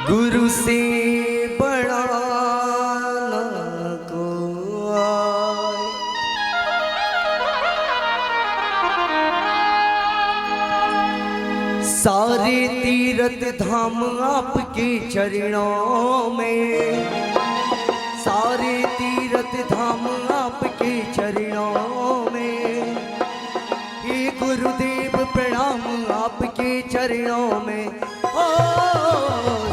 गुरु से बड़ा ना कोई। सारे तीर्थ धाम आपके चरणों में, सारे तीर्थ धाम आपके चरणों में। हे गुरुदेव प्रणाम आपके चरणों में। ओ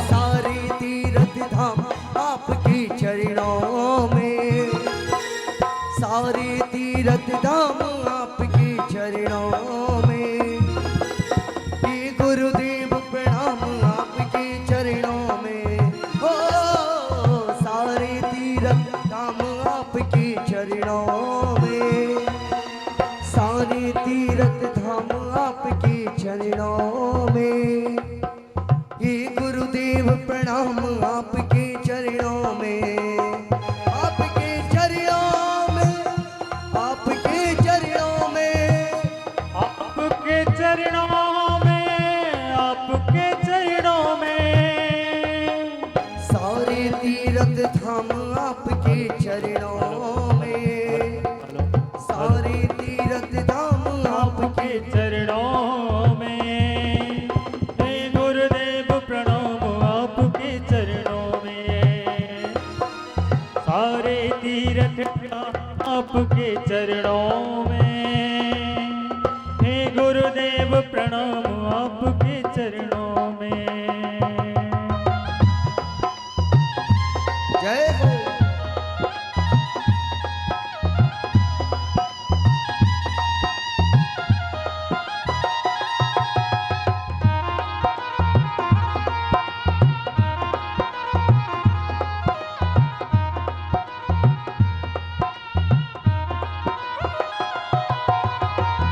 सारे तीर्थ धाम आपके चरणों में, सारे तीर्थ धाम आपके चरणों में। हे गुरुदेव प्रणाम आपके चरणों में। ओ सारे तीर्थ धाम आपके चरणों में, सारे तीर्थ धाम आपके चरणों में। हे गुरुदेव प्रणाम आपके चरणों में, आपके चरणों में, आपके चरणों में, आपके चरणों में, आपके चरणों में। सारे तीर्थ धाम आपके चरणों में, सारे तीर्थ धाम आपके चरणों में। हे गुरुदेव प्रणाम आपके चरणों में, सारे तीर्थ आपके चरणों में। हे गुरुदेव प्रणाम आपके चरणों में। जय हो।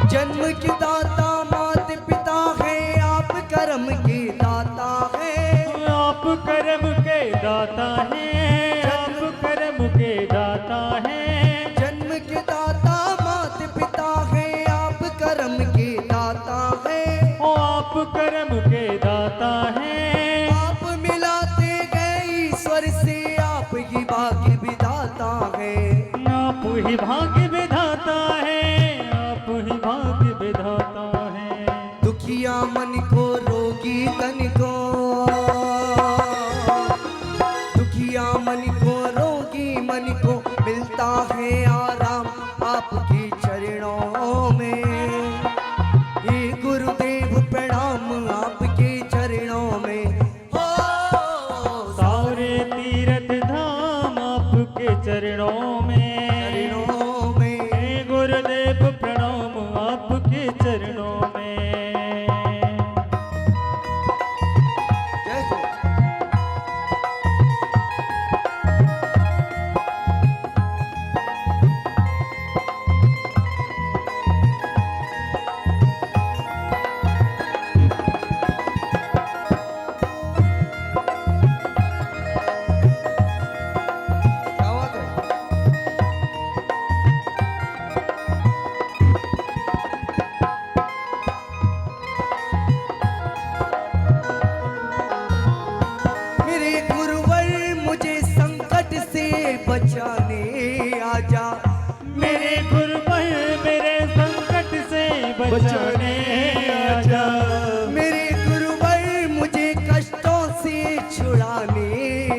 जन्म के दाता मात पिता है, आप कर्म के दाता है। आप कर्म के दाता हैं, आप कर्म के दाता हैं। जन्म के दाता मात पिता है, आप कर्म के दाता है। ओ आप कर्म के दाता हैं। आप मिलाते गए ईश्वर से, आप ही भाग्य विधाता है। आप ही भाग्य विधाता है, आप ही भाग्य विधाता है। दुखिया मन को रोगी तन को, दुखिया मन को रोगी मन को मिलता है आराम आपके चरणों में। हे गुरुदेव प्रणाम आपके चरणों में। हो सारे तीर्थ धाम आपके चरणों में। चरणों में। हे गुरुदेव प्रणाम आपके चरणों में। जय हो। क्या बात है? मेरे गुरुवर मुझे संकट से बचाने आजा। मेरे गुरुवर मेरे संकट से बचाने आजा। मेरे गुरुवर मुझे कष्टों से छुड़ाने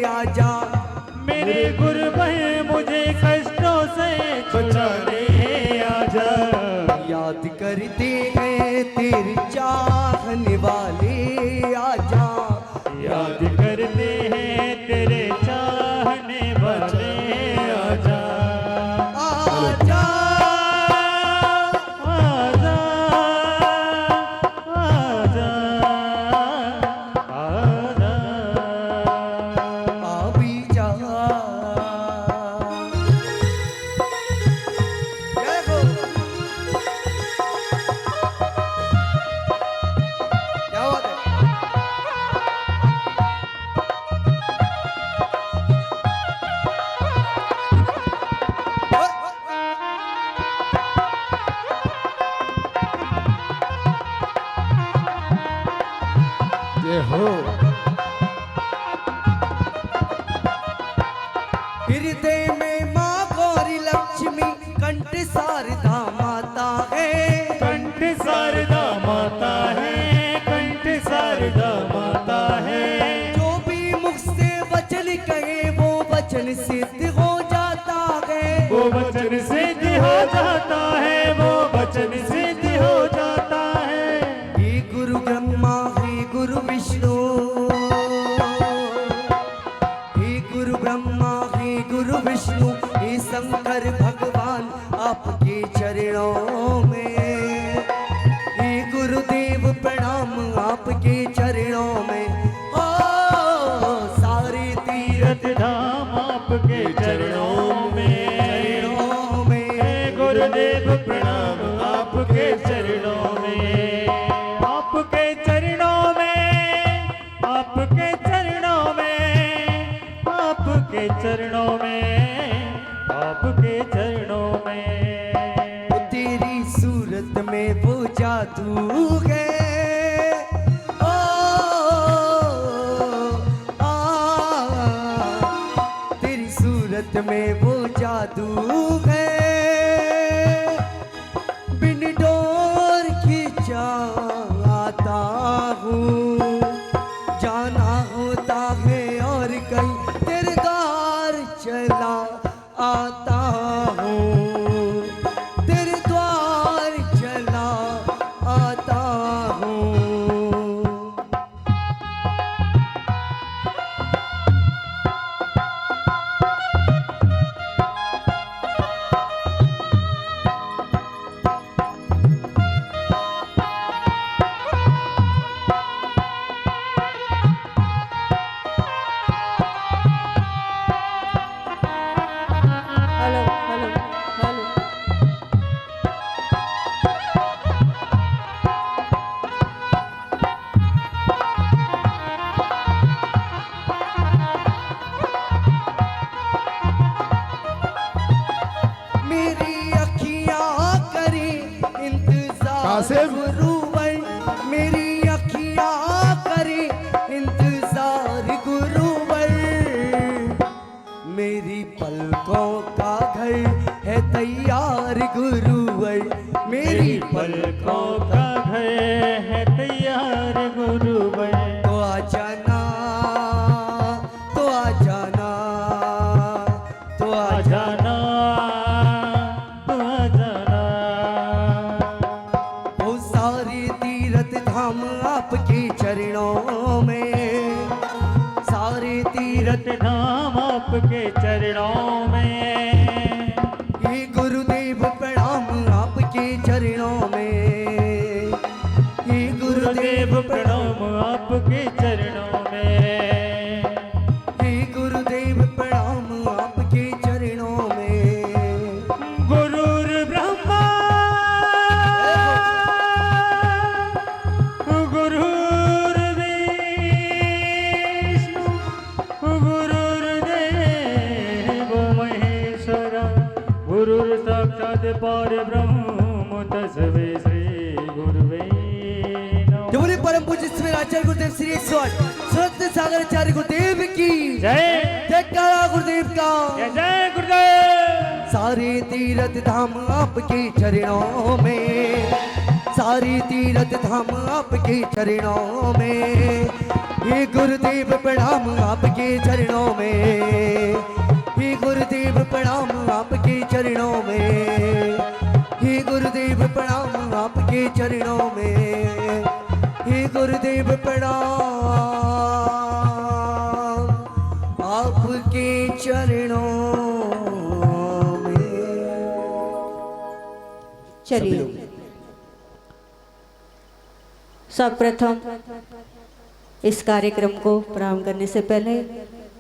आजा। मेरे गुरुवर मुझे कष्टों से बचाने आजा। याद करते हैं तेरे चाहने वाले आजा। याद करते हैं तेरे चाहने वाले आजा। आजा आजा आजा आजा। अभी जा। जय हो। क्या बात है? जय हो। हृदय में माँ गौरी लक्ष्मी कंठ शारदा माता है। कंठ शारदा माता है, कंठ शारदा माता है। जो भी मुख से वचन कहे वो वचन सिद्ध हो जाता है। वो वचन सिद्ध हो जाता है, वो वचन सिद्ध हो जाता है। हे गुरु ब्रह्मा हे गुरु विष्णु, हे गुरु ब्रह्मा हे गुरु विष्णु, हे शंकर भगवान आपके चरणों में। हे गुरुदेव प्रणाम आपके चरणों में। ओ सारे तीर्थ धाम आपके चरणों में, चरणों में। हे गुरुदेव प्रणाम आपके चरणों में, आपके चरणों में, आपके चरणों में, आपके चरणों में, आपके चरणों में। तेरी सूरत में वो जादू है। ओ, तेरी सूरत में वो जादू है। बिन डोर खींचा आता हूँ, जाना होता है और कहीं तेरे द्वार चला आता हूँ, तेरे द्वार चला आता हूँ। Hello hello hello. मेरी अखियाँ करें इंतजार कासिम। गुरुवर, मेरी अखियाँ करें इंतजार गुरुवर। मेरी पलकों का घर है तैयार गुरुवर, मेरी पलकों का घर है तैयार गुरुवर। तो आ जाना, तो आ जाना, तो आ आ जाना। जाना, तू आ जाना। वो सारे तीर्थ धाम आपके चरणों में, सारे तीर्थ तीर्थ धाम आपके चरणों में। हे गुरुदेव प्रणाम आपके चरणों में। हे गुरुदेव गुरुदेव प्रणाम आपके चरणों में। हे गुरुदेव प्रणाम आपके चरणों में। गुरुर ब्रह्मा गुरुर विष्णु गुरुर्देव महेश्वर गुरुर साक्षात् परब्रह्म तस्मै श्री गुरुवे नमः। जो बोले परम पूज्य श्री आचार्य गुरुदेव श्री 108 सत्य सागर आचार्य गुरुदेव की जय जयकारा गुरुदेव का। जय जय गुरुदेव। सारे तीर्थ धाम आपके चरणों में, सारे तीर्थ धाम आपके चरणों में। हे गुरुदेव प्रणाम आपके चरणों में। हे गुरुदेव प्रणाम आपके चरणों में। हे गुरुदेव प्रणाम आपके चरणों में। हे गुरुदेव प्रणाम आपके चरणों में। चलिए सर्वप्रथम इस कार्यक्रम को प्रारंभ करने से पहले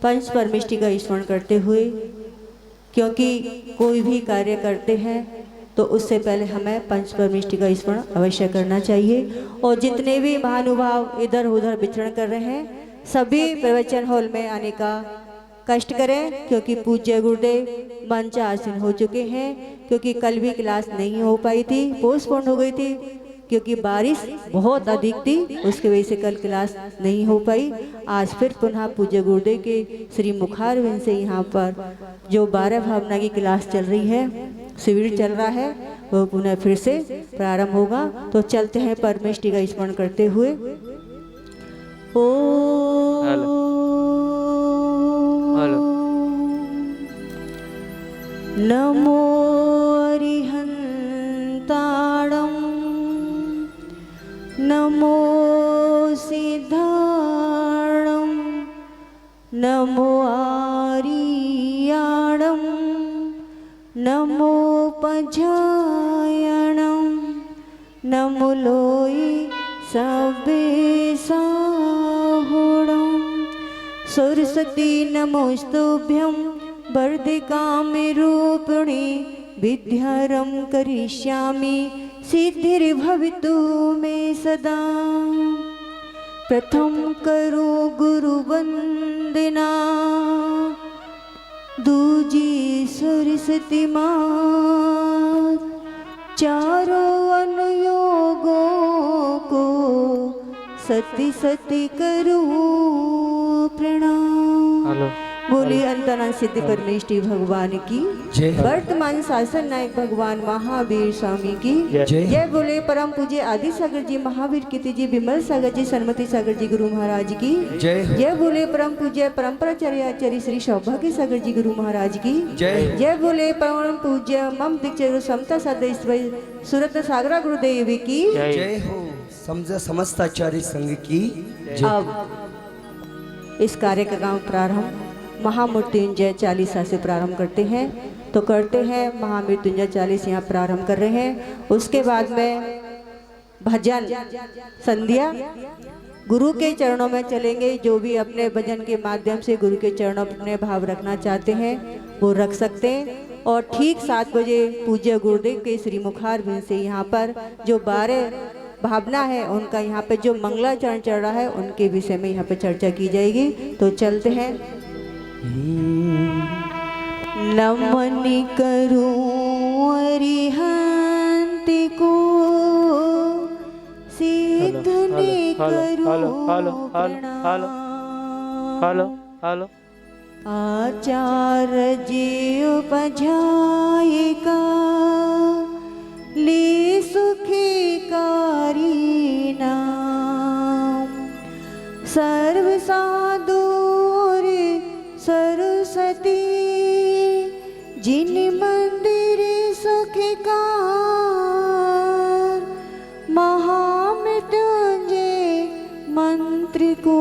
पंच परमेष्टि का स्मरण करते हुए, क्योंकि कोई भी कार्य करते हैं तो उससे पहले हमें पंच परमेष्टि का स्मरण अवश्य करना चाहिए। और जितने भी महानुभाव इधर उधर विचरण कर रहे हैं सभी प्रवचन हॉल में आने का कष्ट करें, क्योंकि पूज्य गुरुदेव मंच आसीन हो चुके हैं। क्योंकि कल भी क्लास नहीं हो पाई थी, पोस्टपोन हो गई थी, क्योंकि बारिश बहुत अधिक थी, उसकी वजह से कल क्लास नहीं हो पाई। आज फिर पुनः पूज्य गुरुदेव के श्री मुखारविंद से यहाँ पर जो 12 भावना की क्लास चल रही है, शिविर चल रहा है, वो पुनः फिर से प्रारंभ होगा। तो चलते हैं परमेष्टि का स्मरण करते हुए। ओ नमो अरिहन्ताणं नमो सिद्धाणं नमो आर्याणं नमो पजायणं नमो लोई सवेसाहुणं सरस्वती नमोस्तुभ्यं वरदे कामरूपिणी विद्यारं करिष्यामि सिद्धिर्भवतु मे सदा। प्रथम करो गुरुवंदना दूजी सरस्वती मात, चारों अनुयोगों को सती सती करूं प्रणाम। बोली अंतरान सिद्धि परमेष्टि भगवान की जय। वर्तमान शासन नायक भगवान महावीर स्वामी की जय। जय। बोले परम पूज्य आदि सागर जी, महावीर कीर्ति जी, विमल सागर जी, सन्मति सागर जी गुरु महाराज की जय। जय। बोले परम पूज्य परंपराचार्य आचार्य श्री सौभाग्य सागर जी गुरु महाराज की जय। जय। बोले परम पूज्य मम दीक्षित समता सदैव सूरत सागरा गुरुदेव की जय हो। समझा समस्त आचार्य संघ की जय। अब इस कार्य का काम प्रारंभ महामृत्युंजय चालीसा से प्रारंभ करते हैं। तो करते हैं महामृत्युंजय 40 यहाँ प्रारंभ कर रहे हैं। उसके बाद में भजन संध्या गुरु के चरणों में चलेंगे। जो भी अपने भजन के माध्यम से गुरु के चरणों में भाव रखना चाहते हैं वो रख सकते हैं। और ठीक 7 बजे पूज्य गुरुदेव के श्री मुखारविंद से यहाँ पर जो 12 भावना है उनका यहाँ पे जो मंगलाचरण चल रहा है उनके विषय में यहाँ पे चर्चा की जाएगी। तो चलते हैं। नमन करूं अरिहंत को सिद्धने करूं प्रणाम। आचार्य जी उपजायिका ले सुखिकारी नाम सर्व साधुर सरस्वती जिन मंदिर सुखकार महामृत्युंजय मंत्र को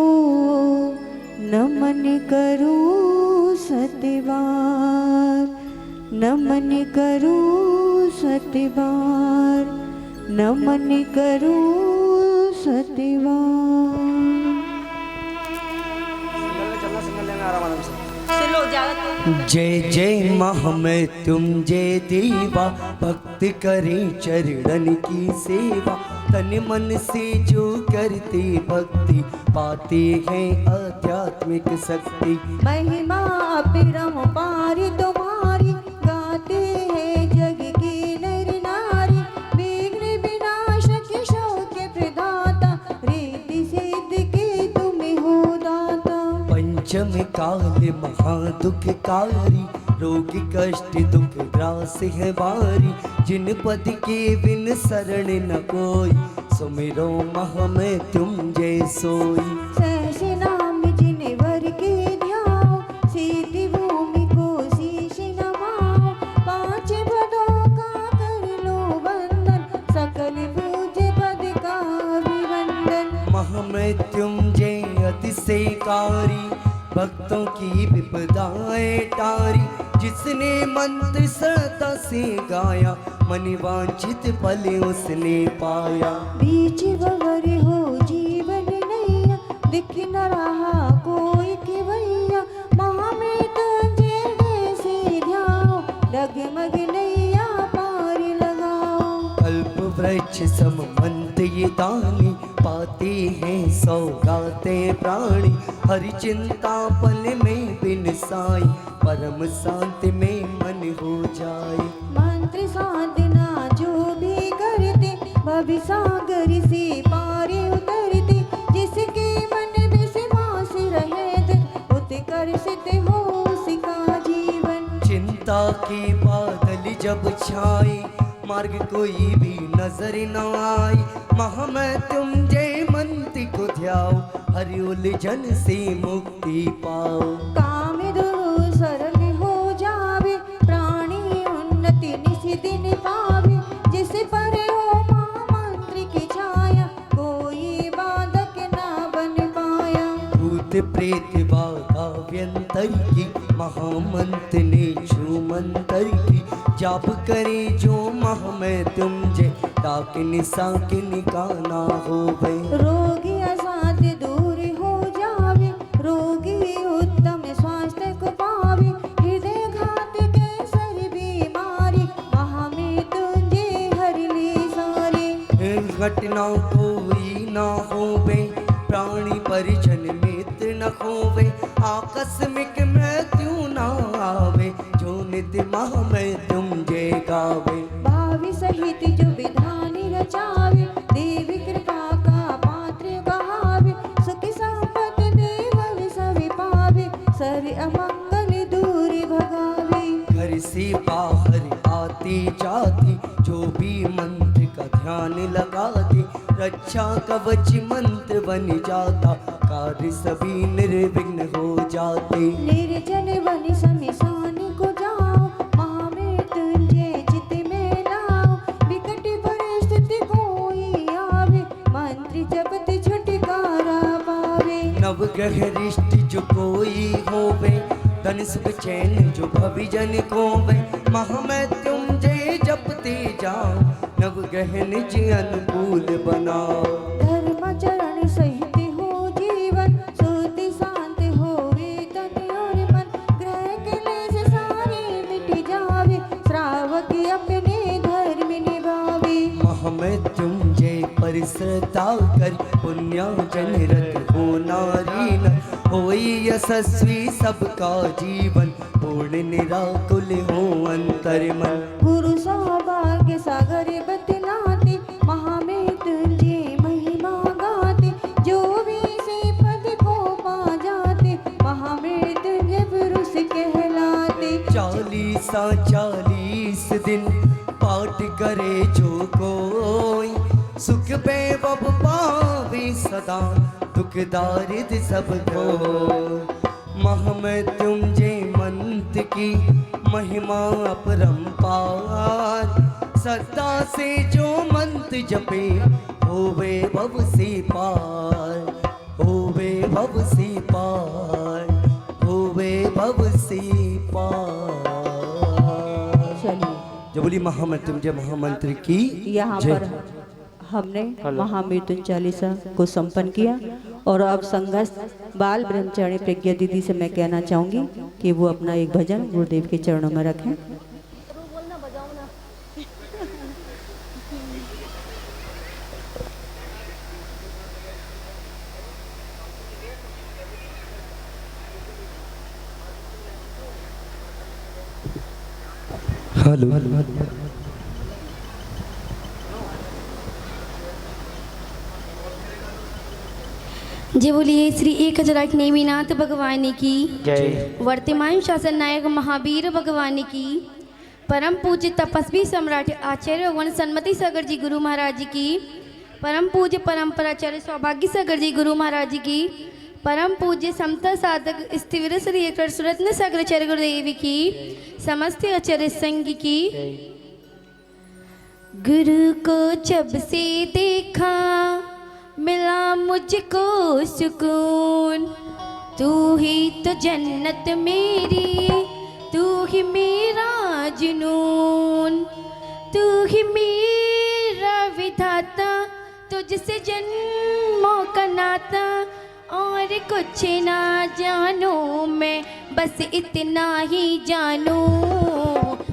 नमन करूं सतबार, नमन करूं सतबार, नमन करूं सतबार। जय जय महामृत्युंजय देवा, भक्त करे चरणन की सेवा। तन मन से जो करते भक्ति पाते हैं आध्यात्मिक शक्ति। महिमा अपरंपार तुम्हारी गाते हैं जग की नर नारी। विघ्न विनाशक शौक्य प्रदाता रिद्धि सिद्धि के तुम हो दाता। पंचम काल महादुखकारी रोग कष्ट दुख ग्रास है बारी। जिन पद के बिन शरण न कोई सुमिरो महामृत्युंजय सोई। सहस नाम जिन वर के ध्याओ सीति भूमि को शीश नवाओ। 5 पदों का कर लो वंदन सकल पूज्य पद का अभिवंदन। महामृत्युंजय अतिशयकारी भक्तों की विपदाएं टारी। जिसने मंत्र श्रद्धा से गाया मन वांछित फल उसने पाया। बीच भंवर हो जीवन नैया दिख न रहा कोई केवैया। महामृत्युंजय जैसे ध्याओ डगमग नैया पार लगाओ। कल्प वृक्ष सम मंत ये दानी पाते हैं सौगाते प्राणी। हरि चिंता पल में बिन साई परम शांति में मन हो जाए। मंत्र साधना जो भी करते भव सागर से पारे उतरते, जिसके मन विश्वास रहे उत्कर्षित हो उसका जीवन। चिंता के बादल जब छाए, मार्ग कोई भी नजर न आए, महा मैं तुम जय मंत्र को ध्याओ, हरि उलझन से मुक्ति पाओ। काम दुरु सरल हो जावे, प्राणी उन्नति निशि दिन पावे, जिस पर हो महामंत्र की छाया, कोई बाधक ना बन पाया। भूत प्रेत बाधा व्यंतर की, महामंत्र ने छू मंत्र की, जाप करे जो मह में तुम जे, डाक निशाकिन का ना होवे। रोगी असाध्य दूर हो जावे, रोगी उत्तम स्वास्थ्य को पावे, हृदय घात कैंसर बीमारी, महामृत्युंजय हर ले सारे। घटना कोई ना होवे, प्राणी परिजन मित्र न होवे, आकस्मिक मृत्यु ना आवे, जो नित्य मह में तुम जय गावे। भावी सहित जो विधान रचावे, देवी कृपा का पात्र कहावे, सुख संपत्ति देव सभी पावे, सर्व अमंगल दूर भगावे। घर से बाहर आते जाते, जो भी मंत्र का ध्यान लगाते, रक्षा कवच मंत्र बन जाता, कार्य सभी निर्विघ्न हो जाते। निर्जन वन शमशान को जाओ, महामृत्युंजय चित में लाओ, विकट परिस्थिति कोई आवे, मंत्र जपत छुटकारा पावे। नवग्रह रिष्ट जो कोई होवे, धन सुख चैन जो भविजन कोवे, महा मैं तुम जय जपते जाओ, नवग्रह निज अनुकूल बनाओ। धर्माचरण सहित हो जीवन, शुद्धि शांत होवे तन और मन, ग्रह क्लेश सारे मिट जावे, श्रावक अपने धर्म निभावे। महा मैं तुम जय परिश्रता कर, पुण्यार्जन रत हो नारी न, होई यशस्वी सबका जीवन, पूर्ण निराकुल हो अंतर मन। गुरु सौभाग्य सागर बतलाते, महामृत्युंजय महिमा गाते, जो भी से पद को पा जाते, महामृत्युंजय पुरुष कहलाते। 40 दिन पाठ करे जो कोई, सुख वैभव पावे सदा, दुख दारिद्र सब को। मह मैं तुम जय मंत्र की महिमा अपरंपार, सदा से जो मंत्र जपे, होवे भव से पार, होवे भव से पार, होवे भव से पार। चलिए, जो बोली महामृत्युंजय महामंत्र की यहाँ जय। पर हमने महामृत्युंजय चालीसा को संपन्न किया, और अब संगस्थ बाल ब्रह्मचारी प्रज्ञा दीदी से मैं कहना चाहूँगी कि वो अपना एक भजन गुरुदेव के चरणों में रखें। हेलो जय बोलिए श्री 1008 नेमीनाथ भगवान की जय। वर्तमान शासन नायक महावीर भगवान की, परम पूज्य तपस्वी सम्राट आचार्य वन सन्मति सागर जी गुरु महाराज की, परम पूज्य परंपराचार्य सौभाग्य सागर जी गुरु महाराज की, परम पूज्य समता साधक स्थिर श्री सुरत्न सागराचार्य गुरुदेव की, समस्त आचार्य संघ की। गुरु को जब से देखा मिला मुझको सुकून, तू ही तो जन्नत मेरी, तू ही मेरा जुनून, तू ही मेरा विधाता, तुझसे जन्मों का नाता, और कुछ ना जानूं मैं, बस इतना ही जानूं,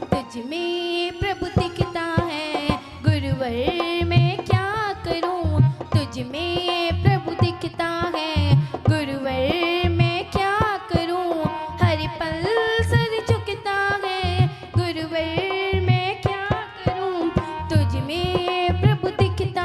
तुझ में प्रभु दिखता है गुरुवर, मैं क्या करूं, तुझ में प्रभु दिखता है गुरुवर, मैं क्या करूं, हर पल सर झुकता है गुरुवर, मैं क्या करूं, तुझ में प्रभु दिखता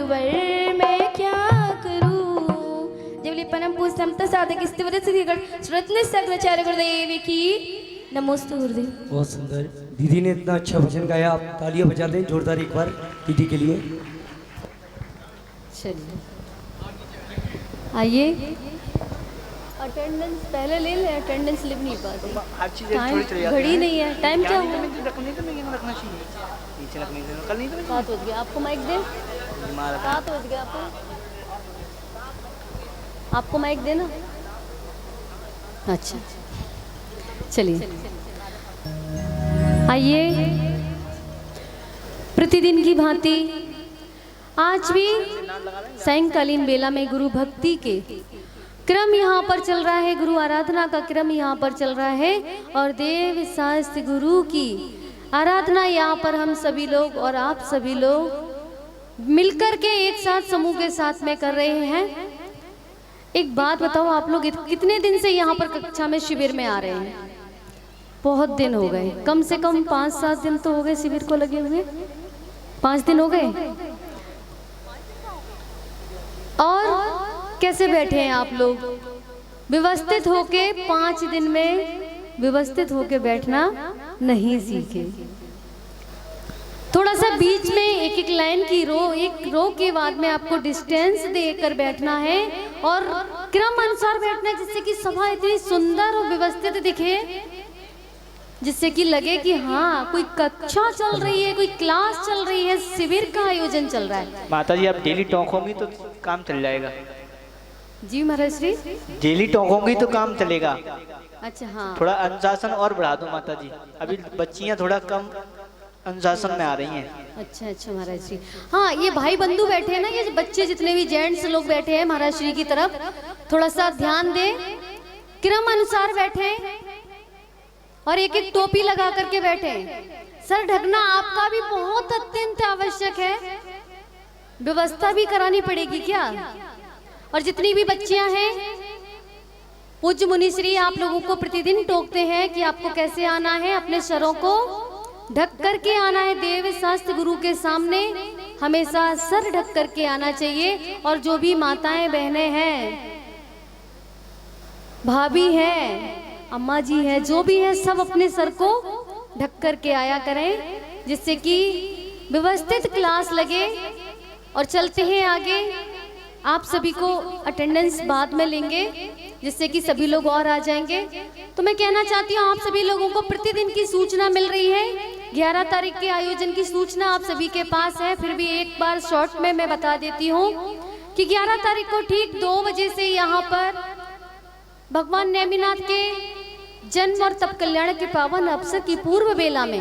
गुरुवर मैं क्या करूं। जबले परम पूज्य समता साधक स्थिवर श्रीगण सग्राचार्य गुरुदेव की नमोस्तु गुरुदेव। बहुत सुंदर दीदी ने इतना अच्छा भजन गाया, आप तालियां बजा दें जोरदार एक बार दीदी के लिए। चलिए आइए, अटेंडेंस पहले ले ले, अटेंडेंस लिख नहीं पाते, हर चीज़ थोड़ी चली जाती घड़ी नहीं है, टाइम क्या हुआ? रखनी तो नहीं रखना चाहिए, नीचे रखनी तो कल नहीं तो 7 बज गया। आपको माइक दे, हमारा 7 बज गया। आपको माइक देना। अच्छा चलिए आइए, प्रतिदिन की भांति आज भी सायंकालीन बेला में गुरु भक्ति के क्रम यहाँ पर चल रहा है, गुरु आराधना का क्रम यहाँ पर चल रहा है और देव शास्त्र गुरु की आराधना यहाँ पर हम सभी लोग और आप सभी लोग मिलकर के एक साथ समूह के साथ में कर रहे हैं। एक बात बताओ, आप लोग कितने दिन से यहाँ पर कक्षा में शिविर में आ रहे हैं? बहुत दिन हो गए, कम से कम 5-7 दिन तो हो गए शिविर को लगे हुए। 5 दिन हो गए। और कैसे बैठे हैं आप लोग? व्यवस्थित होके 5 दिन में व्यवस्थित होके बैठना नहीं सीखे। थोड़ा सा बीच में एक लाइन की एक रो के बाद में आपको डिस्टेंस देकर बैठना है और क्रम अनुसार बैठना है, जिससे कि सभा इतनी सुंदर और व्यवस्थित दिखे, जिससे कि लगे कि हाँ कोई कक्षा चल रही है, कोई क्लास चल रही है, शिविर का आयोजन चल रहा है। माता जी आप डेली टॉक होंगी तो काम चल जाएगा। जी महाराज श्री, डेली टॉक होंगी तो काम चलेगा। अच्छा हाँ, थोड़ा अनुशासन और बढ़ा दो माता जी, अभी बच्चियां थोड़ा कम अनुशासन में आ रही हैं। अच्छा अच्छा महाराज श्री। हाँ ये भाई बंधु बैठे हैं ना, ये बच्चे जितने भी जेंट्स लोग बैठे हैं महाराज श्री की तरफ, थोड़ा सा ध्यान दे, क्रम अनुसार बैठे और एक एक टोपी लगा करके बैठे। सर ढकना आपका भी बहुत अत्यंत आवश्यक है, व्यवस्था भी करानी पड़ेगी क्या। और जितनी भी बच्चियां हैं, पूज्य मुनिश्री आप लोगों को प्रतिदिन टोकते हैं कि आपको कैसे आना है, अपने सरों को ढक करके आना है। देव शास्त्र गुरु के सामने हमेशा सर ढक करके आना चाहिए। और जो भी माताएं बहनें हैं, भाभी हैं, अम्मा जी है, जो भी है, सब अपने सर को ढक करके आया करें, जिससे कि व्यवस्थित क्लास लगे। और चलते हैं आगे, आप सभी को अटेंडेंस बाद में लेंगे, जिससे कि सभी लोग और आ जाएंगे। तो मैं कहना चाहती हूँ, आप सभी लोगों को प्रतिदिन की सूचना मिल रही है। 11 तारीख के आयोजन की सूचना आप सभी के पास है, फिर भी एक बार शॉर्ट में मैं बता देती हूँ कि 11 तारीख को ठीक 2 बजे से यहाँ पर भगवान नेमिनाथ के जन्म और तप कल्याण के पावन अवसर की पूर्व बेला में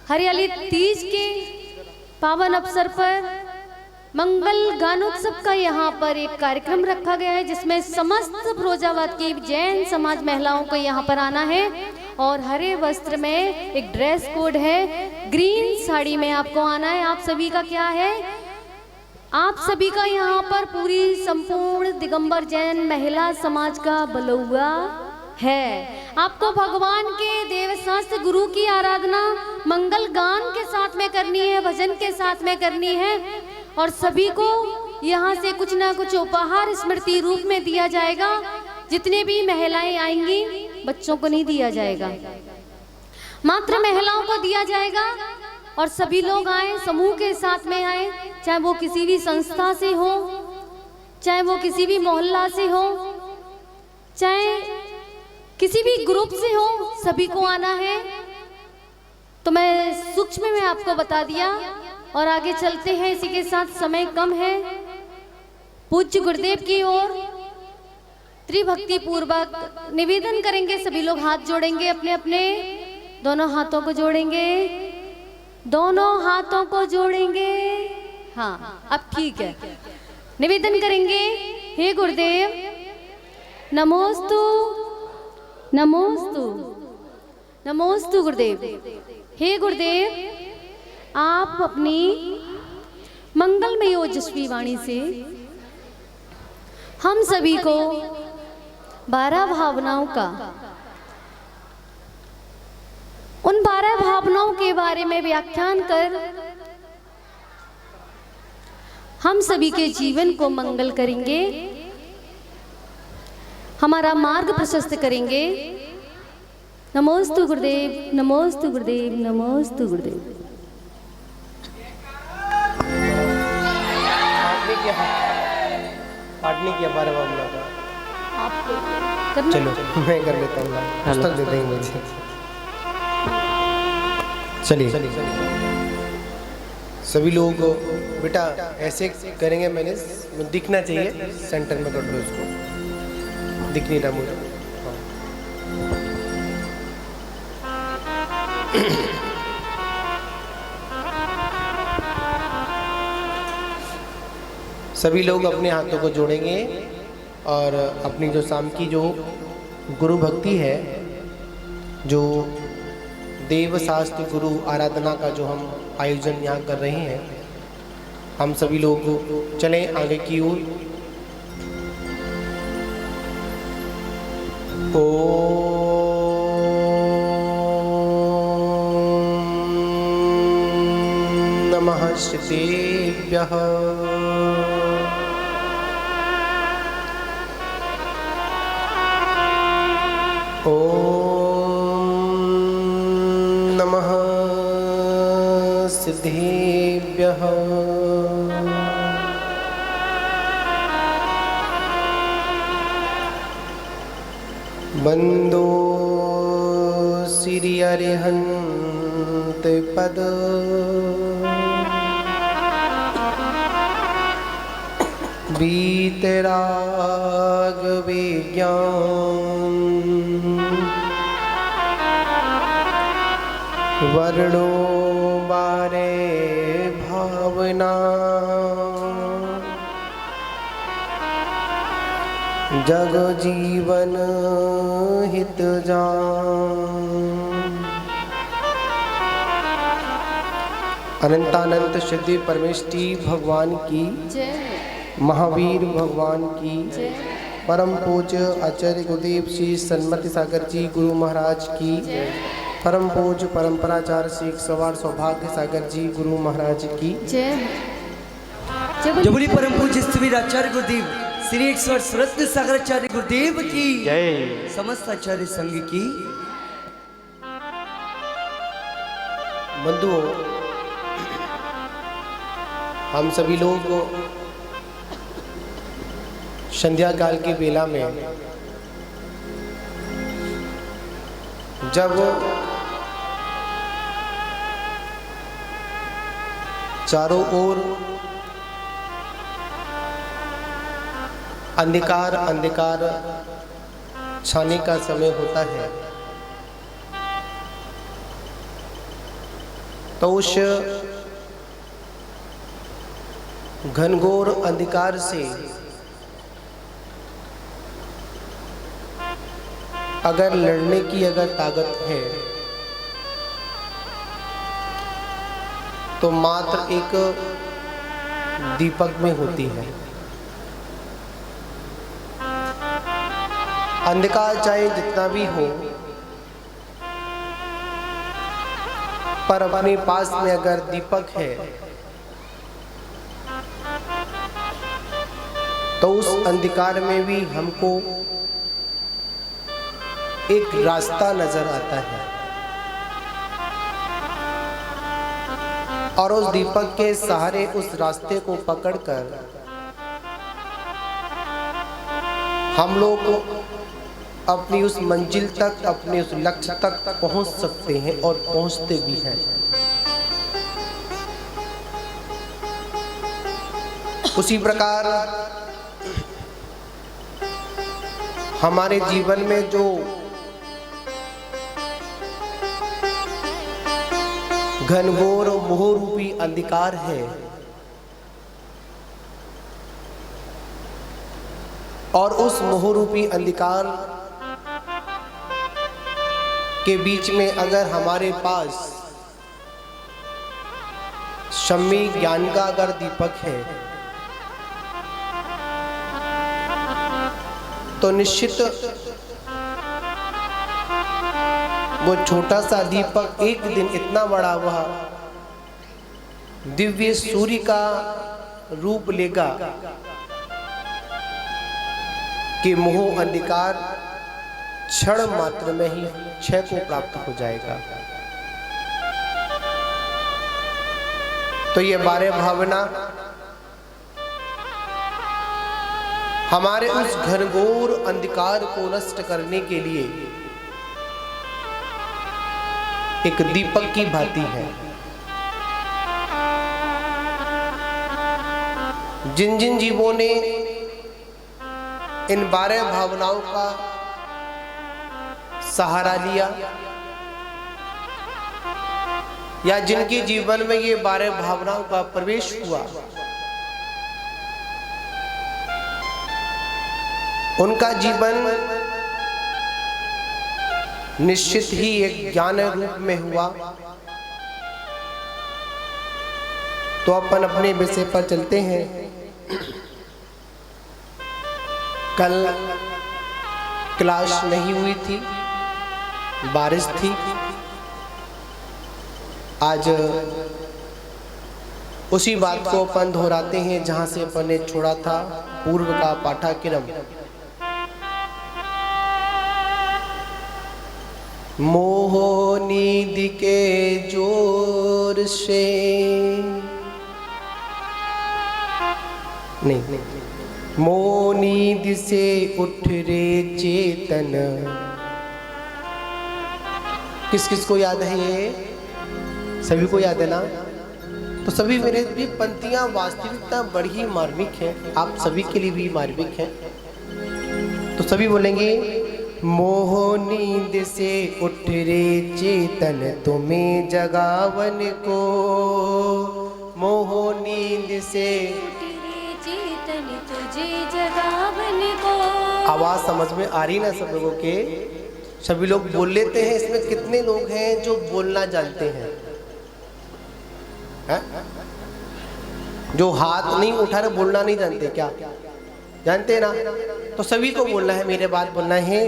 हरियाली तीज के पावन अवसर पर मंगल गानोत्सव का यहाँ पर एक कार्यक्रम रखा गया है, जिसमें समस्त फिरोजाबाद की जैन समाज महिलाओं को यहाँ पर आना है। और हरे वस्त्र में एक ड्रेस कोड है, ग्रीन साड़ी में आपको आना है। आप सभी का क्या है, आप सभी का यहाँ पर पूरी संपूर्ण दिगंबर जैन महिला समाज का बलौआ है। आपको भगवान के देव शास्त्र गुरु की आराधना मंगल गान के साथ में करनी है, भजन के साथ में करनी है। और सभी को यहाँ से कुछ ना कुछ उपहार स्मृति रूप में दिया जाएगा। जितने भी महिलाएं आएंगी, बच्चों को नहीं दिया जाएगा, मात्र महिलाओं को दिया जाएगा। और सभी लोग आए, समूह के साथ में आए, चाहे वो किसी भी संस्था से हो, चाहे वो किसी भी मोहल्ला से हो, चाहे किसी भी ग्रुप से हो, सभी को आना है। तो मैं सूक्ष्म में आपको बता दिया और आगे चलते हैं। इसी के साथ समय कम है, पूज्य गुरुदेव की ओर त्रिभक्ति पूर्वक निवेदन करेंगे। सभी लोग हाथ जोड़ेंगे, अपने अपने दोनों हाथों को जोड़ेंगे, दोनों हाथों को जोड़ेंगे। हाँ अब ठीक है, निवेदन करेंगे। हे गुरुदेव, नमोस्तु नमोस्तु नमोस्तु गुरुदेव। हे गुरुदेव, आप अपनी मंगलमय ओजस्वी वाणी से हम सभी को 12 भावनाओं का, उन 12 भावनाओं के बारे में व्याख्यान कर हम सभी के जीवन को मंगल करेंगे, हमारा मार्ग प्रशस्त करेंगे। नमोस्तु गुरुदेव, नमोस्तु गुरुदेव, नमोस्तु गुरुदेव। पाठ नहीं किया बारह बाबला का। करना? चलो मैं कर लेता हूँ, पुस्तक दे देंगे मुझे। चलिए सभी लोग बेटा ऐसे करेंगे, मैंने दिखना चाहिए, सेंटर में कर लो इसको, दिख नहीं रहा मुझे। सभी लोग अपने हाथों को जोड़ेंगे और अपनी जो शाम की जो गुरु भक्ति है, जो देव शास्त्र गुरु आराधना का जो हम आयोजन यहाँ कर रहे हैं, हम सभी लोग चलें आगे की ओर। ओम नमः श्रीदेव्यः। ओम नमः सिद्धेभ्यः। बंदो श्री अरिहंत पद वीतराग विज्ञान वर्णो बारे भावना जग जीवन हित जान। अनंतानंत सिद्धि परमेष्टि भगवान की जय, महावीर भगवान की जय, परम पूज्य आचार्य गुरुदेव श्री सन्मति सागर जी गुरु महाराज की, परम पूज्य परंपराचार्य श्री सवार सौभाग्य सागर जी गुरु महाराज की जय। जबुली परम पूज्य वीर आचार्य गुरुदेव श्री 108 रत्न सागराचार्य गुरुदेव की जय। समस्त आचार्य संघ की। बंधुओं, हम सभी लोग संध्या काल की बेला में जब चारों ओर अंधकार अंधकार छाने का समय होता है, तो उस घनघोर अंधकार से अगर लड़ने की अगर ताकत है तो मात्र एक दीपक में होती है। अंधकार चाहे जितना भी हो, पर अपने पास में अगर दीपक है तो उस अंधकार में भी हमको एक रास्ता नजर आता है, और उस दीपक के सहारे उस रास्ते को पकड़कर हम लोग अपनी उस मंजिल तक, अपने उस लक्ष्य तक पहुंच सकते हैं और पहुंचते भी हैं। उसी प्रकार हमारे जीवन में जो घनघोर मोह रूपी अंधकार है, और उस मोह रूपी अंधकार के बीच में अगर हमारे पास शम्मी ज्ञान का अगर दीपक है तो निश्चित वो छोटा सा दीपक एक दिन इतना बड़ा हुआ दिव्य सूर्य का रूप लेगा कि मोह अंधकार क्षण मात्र में ही क्षय को प्राप्त हो जाएगा। तो ये 12 भावना हमारे उस घनघोर अंधकार को नष्ट करने के लिए एक दीपक की भांति है। जिन जिन जीवों ने इन 12 भावनाओं का सहारा लिया या जिनके जीवन में ये 12 भावनाओं का प्रवेश हुआ, उनका जीवन निश्चित ही एक ज्ञान रूप में हुआ। तो अपन अपने विषय पर चलते हैं। कल क्लास नहीं हुई थी, बारिश थी। आज उसी बात को अपन दोहराते हैं जहां से अपन ने छोड़ा था पूर्व का पाठ्यक्रम। मोह नींद के जोर से नहीं, मोह नींद से उठ रे चेतन। किस किस को याद है ये? सभी को याद है ना? तो सभी मेरे भी पंक्तियां वास्तविकता बड़ी मार्मिक है, आप सभी के लिए भी मार्मिक है। तो सभी बोलेंगे, मोह नींद से उठ रे चेतन तुम्हें जगावन को। मोह नींद से उठ रे चेतन तुझे जगावन को। आवाज समझ में आ रही ना सब लोगों के? सभी लोग बोल लेते हैं। इसमें कितने लोग हैं जो बोलना जानते हैं? है? जो हाथ नहीं उठा रहे बोलना नहीं जानते क्या? जानते ना? तो सभी को बोलना है, मेरे बात बोलना है।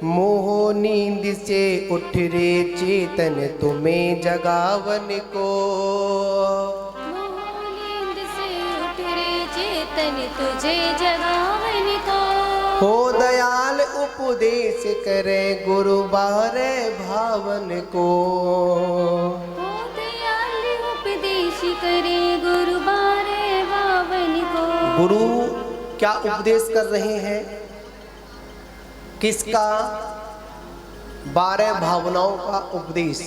मोह नींद से उठ रे चेतन तुम्हें जगावन को। मोह नींद से उठ रे चेतन तुझे जगावन को। हो दयाल उपदेश करे गुरु 12 भावन को। हो दयाल उपदेश करे गुरु 12 भावन को। गुरु क्या उपदेश कर रहे हैं? किसका? 12 भावनाओं का उपदेश।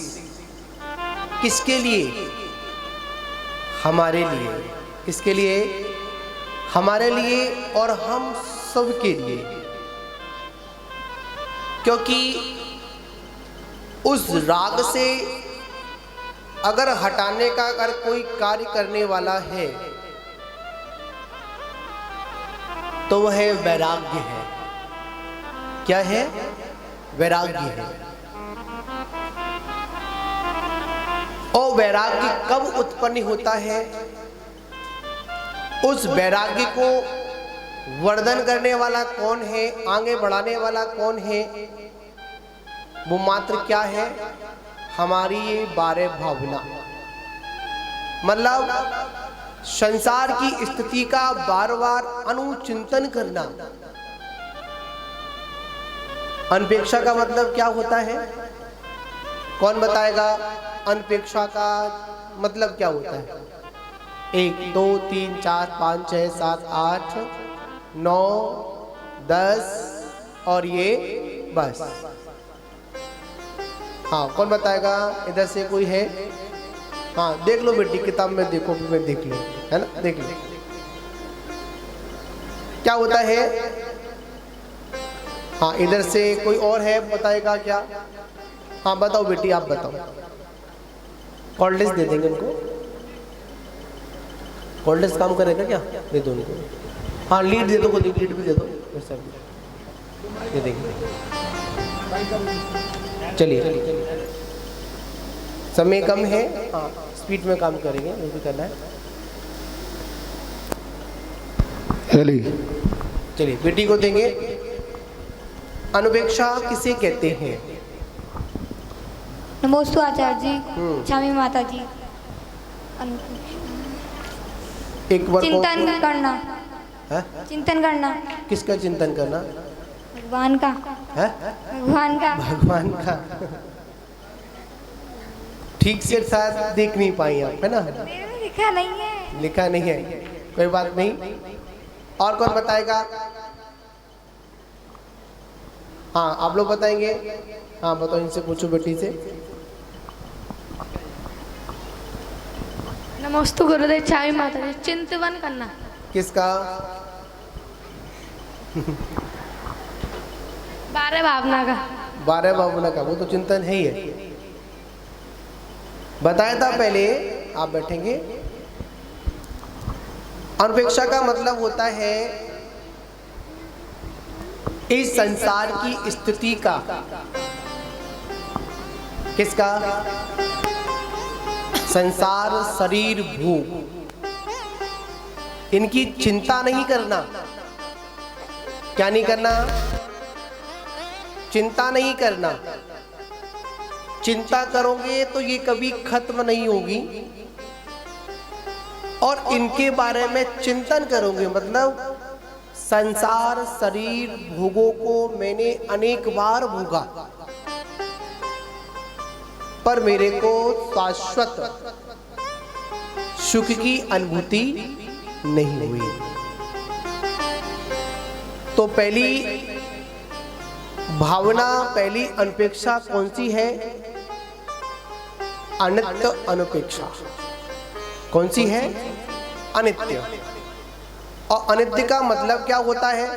किसके लिए? हमारे लिए। किसके लिए? हमारे लिए और हम सब के लिए। क्योंकि उस राग से अगर हटाने का अगर कोई कार्य करने वाला है तो वह वैराग्य है। क्या है? वैराग्य है। और वैराग्य कब उत्पन्न होता है? उस वैराग्य को वर्धन करने वाला कौन है? आगे बढ़ाने वाला कौन है? वो मात्र क्या है? हमारी ये 12 भावना। मतलब संसार की स्थिति का बार बार अनुचिंतन करना। अनपेक्षा का मतलब क्या होता है? कौन बताएगा? अनपेक्षा का मतलब क्या होता है? 1 2 3 4 5 6 7 8 9 10 और ये बस। हाँ, कौन बताएगा? इधर से कोई है? हाँ, देख लो बेटी, किताब में देखो, मैं देख लो, है ना? देख लो क्या होता है। हाँ, इधर से कोई और है, बताएगा क्या? हाँ बताओ बेटी, आप बताओ। कॉल्डेस दे देंगे उनको। कॉल्डेस काम करेगा क्या? दे दो उनको। हाँ, लीड दे दो, लीड भी दे दो, दे देंगे। चलिए, समय कम है। हाँ, स्पीड में काम करेंगे, वो भी करना है। चलिए, बेटी को देंगे। अनुपेक्षा किसे कहते हैं? नमोस्तु आचार्य जी, स्वामी माता जी। एक बार चिंतन करना। है? चिंतन करना किसका चिंतन करना भगवान का। है? भगवान का। भगवान का। ठीक से शायद देख नहीं पाई आप, है ना? मेरे में लिखा नहीं है। लिखा नहीं है, कोई बात नहीं। और कौन बताएगा? हाँ आप लोग बताएंगे। हाँ बताओ, इनसे पूछो बेटी से। नमस्तु गुरुदेव छावी माता जी। चिंतन करना। किसका? 12 भावना का। 12 भावना का, वो तो चिंतन है ही है। बताया था पहले, आप बैठेंगे। अनुपेक्षा का मतलब होता है इस संसार की स्थिति का। किसका? संसार, शरीर, भूख, इनकी चिंता नहीं करना। क्या नहीं करना? चिंता नहीं करना। चिंता करोगे तो ये कभी खत्म नहीं होगी, और इनके बारे में चिंतन करोगे मतलब संसार, शरीर, भोगों को मैंने अनेक बार भोगा, पर मेरे को शाश्वत सुख की अनुभूति नहीं हुई। तो पहली भावना, पहली अनुपेक्षा कौन सी है? अनित्य अनुपेक्षा। कौन सी है? अनित्य। और अनित्य का मतलब क्या होता है?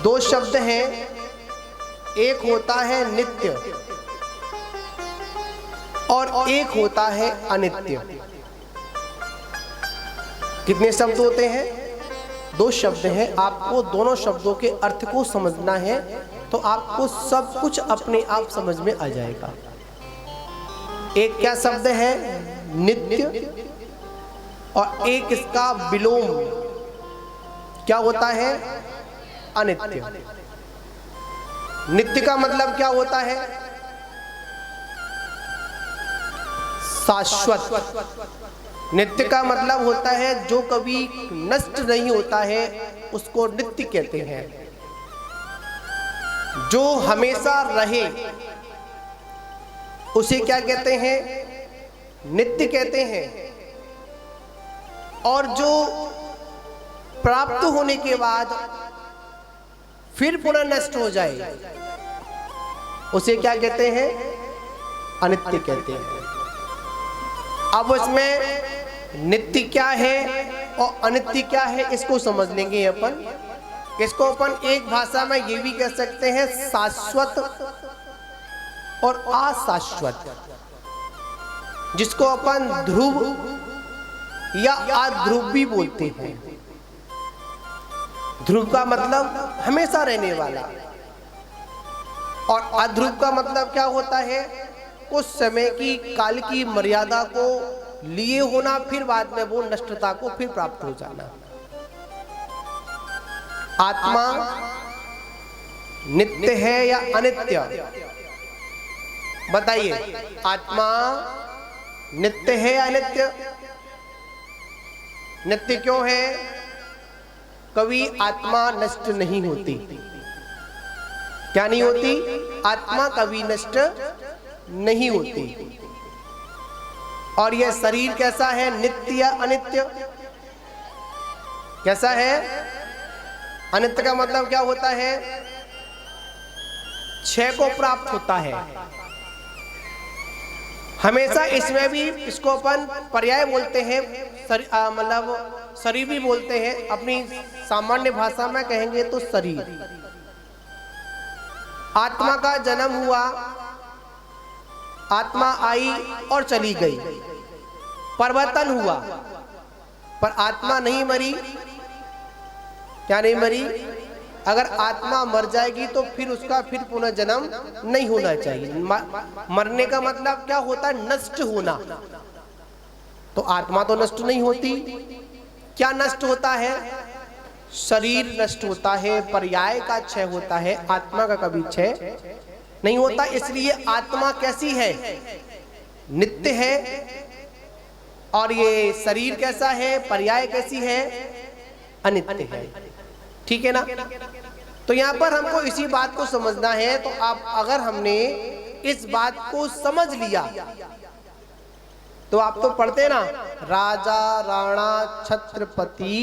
दो शब्द हैं, एक होता है नित्य और एक होता है अनित्य। कितने शब्द होते हैं? दो शब्द हैं। आपको दोनों शब्दों के अर्थ को समझना है तो आपको सब कुछ अपने आप समझ में आ जाएगा। एक क्या शब्द है? नित्य, और एक इसका विलोम क्या होता है? अनित्य। नित्य का मतलब क्या होता है? शाश्वत। नित्य का मतलब होता है जो कभी नष्ट नहीं होता है, उसको नित्य कहते हैं। जो हमेशा रहे उसे क्या कहते हैं? नित्य कहते हैं। और जो प्राप्त होने के बाद फिर पुनः नष्ट हो जाए उसे क्या कहते हैं? अनित्य कहते हैं। अब इसमें नित्य क्या है और अनित्य क्या है इसको समझ लेंगे अपन। इसको अपन एक भाषा में ये भी कह सकते हैं शाश्वत और अशाश्वत, जिसको अपन ध्रुव या अध्रुव भी बोलते हैं। ध्रुव का मतलब हमेशा रहने वाला, और अध्रुव का मतलब क्या होता है? कुछ समय की काल की मर्यादा को लिए होना, फिर बाद में वो नष्टता को फिर प्राप्त हो जाना। आत्मा नित्य है या अनित्य? बताइए, आत्मा नित्य है या अनित्य? नित्य क्यों है? कभी आत्मा नष्ट नहीं होती। क्या नहीं होती? आत्मा कभी नष्ट नहीं होती। और यह शरीर कैसा है? नित्य या अनित्य? कैसा है? अनित्य का मतलब क्या होता है? क्षय को प्राप्त होता है हमेशा। इसमें भी इसको अपन पर्याय बोलते हैं, मतलब शरीर भी बोलते हैं। अपनी सामान्य भाषा में कहेंगे तो शरीर। आत्मा का जन्म हुआ, आत्मा आई और चली गई, परिवर्तन हुआ, पर आत्मा नहीं मरी। क्या नहीं मरी? अगर आत्मा मर जाएगी तो फिर उसका फिर पुनः जन्म नहीं होना चाहिए। मरने का मतलब क्या होता है? नष्ट होना। तो आत्मा तो नष्ट नहीं होती। क्या नष्ट होता है? शरीर नष्ट होता है, पर्याय का क्षय होता है, आत्मा का कभी क्षय नहीं होता। इसलिए आत्मा कैसी है? नित्य है और ये शरीर कैसा है, पर्याय कैसी है, अनित्य है। ठीक है ना। तो यहाँ पर हमको इसी बात को समझना है। तो आप अगर हमने इस बात को समझ लिया तो आप तो पढ़ते ना, राजा राणा छत्रपति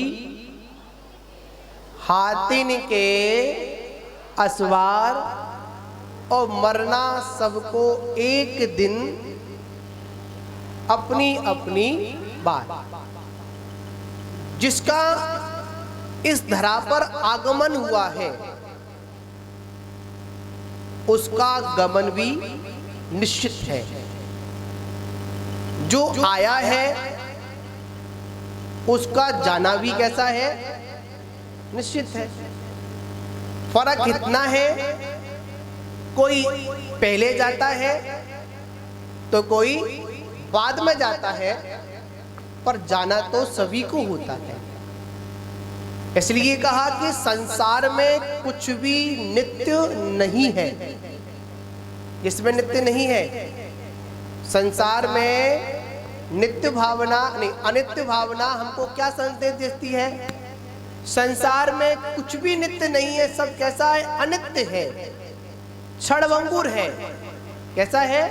हाथिन के असवार और मरना सबको एक दिन अपनी अपनी बात। जिसका इस धरा पर आगमन हुआ है उसका गमन भी निश्चित है। जो आया है उसका जाना भी कैसा है, निश्चित है। फर्क इतना है, कोई पहले जाता है तो कोई बाद में जाता है, पर जाना तो सभी को होता है। इसलिए कहा कि संसार में कुछ भी नित्य नहीं है। इसमें नित्य नहीं है। संसार में नित्य भावना नहीं, अनित्य भावना हमको क्या संदेश देती है? संसार में कुछ भी नित्य नहीं है, सब कैसा है, अनित्य है, क्षणभंगुर है। कैसा है?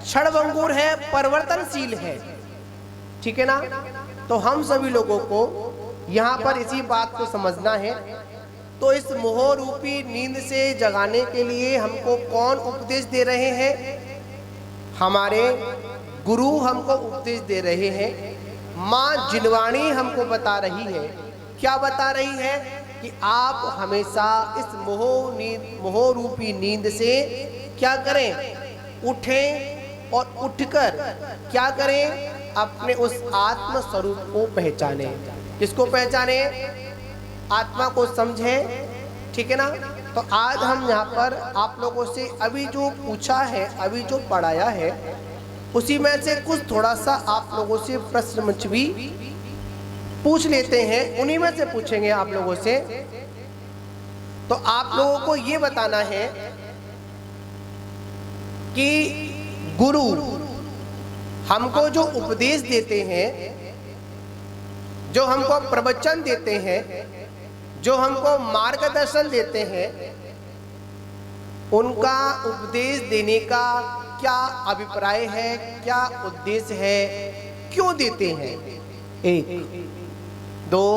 क्षणभंगुर है, परिवर्तनशील है। ठीक है ना। तो हम सभी लोगों को यहाँ पर इसी बात को समझना है। तो इस मोह रूपी नींद से जगाने के लिए हमको कौन उपदेश दे रहे हैं? हमारे गुरु हमको उपदेश दे रहे हैं। माँ जिनवाणी हमको बता रही है। क्या बता रही है? कि आप हमेशा इस मोह रूपी नींद से क्या करें? उठें और उठकर क्या करें? अपने उस आत्म स्वरूप को पहचाने। किसको पहचाने? आत्मा को समझे। ठीक है ना। तो आज हम यहाँ पर आप लोगों से अभी जो पूछा है, अभी जो पढ़ाया है, उसी में से कुछ थोड़ा सा आप लोगों से प्रश्न मंच भी पूछ लेते हैं। उन्हीं में से पूछेंगे आप लोगों से। तो आप लोगों को ये बताना है कि गुरु हमको जो उपदेश देते हैं, जो हमको प्रवचन देते हैं, जो हमको मार्गदर्शन देते हैं, उनका उपदेश देने का क्या अभिप्राय है, क्या उद्देश्य है, क्यों देते हैं? 1 2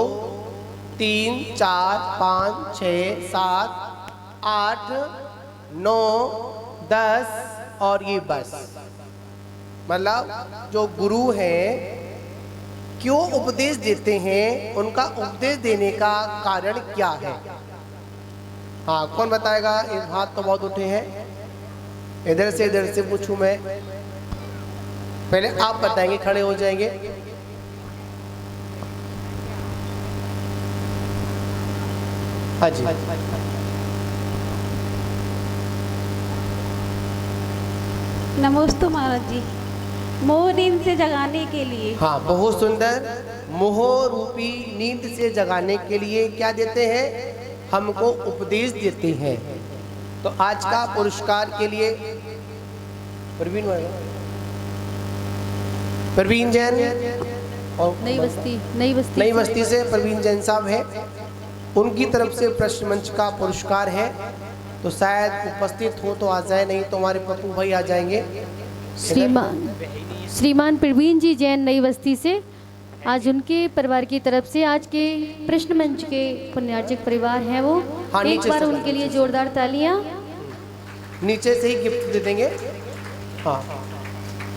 3 4 5 6 7 8 9 10 और ये बस। मतलब जो गुरु हैं क्यों उपदेश देते हैं, उनका उपदेश देने का कारण क्या है? हाँ, कौन बताएगा? एक हाथ तो बहुत उठे हैं। इधर से पूछूं मैं? पहले आप बताएंगे, खड़े हो जाएंगे। हाँ जी। नमस्ते महाराज जी। मोह नींद से जगाने के लिए। हाँ, बहुत सुंदर। मोह रूपी नींद से जगाने के लिए क्या देते हैं? हमको उपदेश देते हैं। तो आज का पुरस्कार के लिए प्रवीण जैन और नई बस्ती से प्रवीण जैन साहब है, उनकी तरफ से प्रश्न मंच का पुरस्कार है। तो शायद उपस्थित हो तो आ जाए, नहीं तो हमारे पप्पू भाई आ जाएंगे। श्रीमान प्रवीण जी जैन नई बस्ती से, आज उनके परिवार की तरफ से आज के प्रश्न मंच के पुण्यार्चक परिवार हैं वो। हाँ, एक बार उनके लिए जोरदार तालियां। नीचे से ही गिफ्ट दे देंगे। हाँ,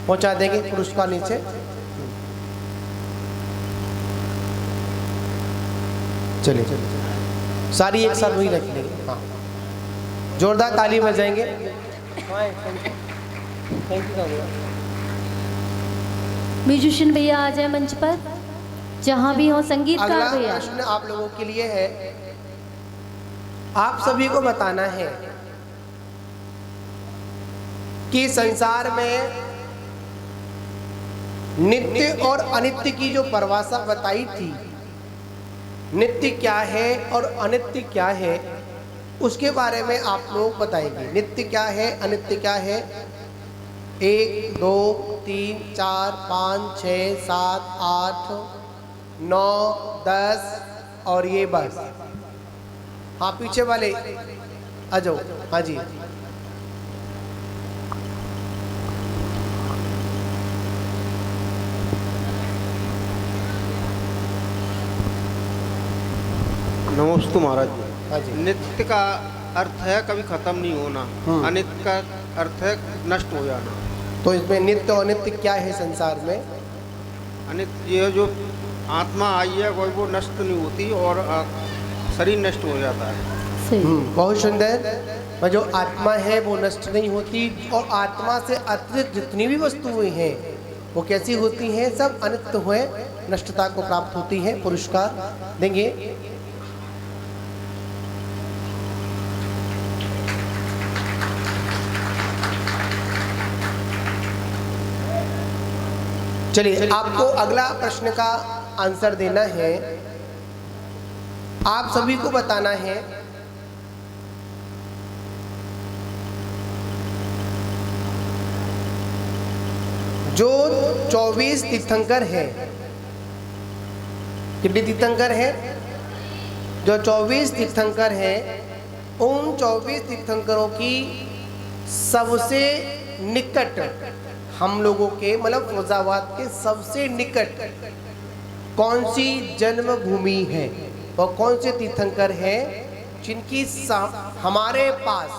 पहुंचा देंगे पुरस्कार नीचे। चलिए सारी एक साथ वही रख लेंगे। हाँ, जोरदार ताली बजाएंगे। म्यूजिशियन भैया आ जाए मंच पर, जहां भी हो संगीतकार अगला भैया। प्रश्न आप लोगों के लिए है। आप सभी को बताना है कि संसार में नित्य और अनित्य की जो परिभाषा बताई थी, नित्य क्या है और अनित्य क्या है, उसके बारे में आप लोग बताएंगे। नित्य क्या है, अनित्य क्या है। 1 2 3 4 5 6 7 8 9 10 और ये बस। हाँ पीछे वाले आ जाओ। हाँ जी नमस्ते महाराज जी। हाँ जी। नित्य का अर्थ है कभी खत्म नहीं होना, अनित्य का अर्थ है नष्ट हो जाना। तो इसमें नित्य और अनित्य क्या है संसार में? अनित्य ये जो आत्मा आई है कोई वो नष्ट नहीं होती और शरीर नष्ट हो जाता है। बहुत सुंदर। जो आत्मा है वो नष्ट नहीं होती और आत्मा से अतिरिक्त जितनी भी वस्तुएं हैं वो कैसी होती हैं? सब अनित्य हुए, नष्टता को प्राप्त होती हैं। पुरस्कार देंगे। चलिए आपको अगला प्रश्न का आंसर देना है। आप सभी को बताना है जो 24 तीर्थंकर है, कितने तीर्थंकर है? जो 24 तीर्थंकर है उन 24 तीर्थंकरों की सबसे निकट हम लोगों के मतलब फिरोजाबाद के सबसे निकट कौन सी जन्मभूमि है और कौन से तीर्थंकर है जिनकी हमारे पास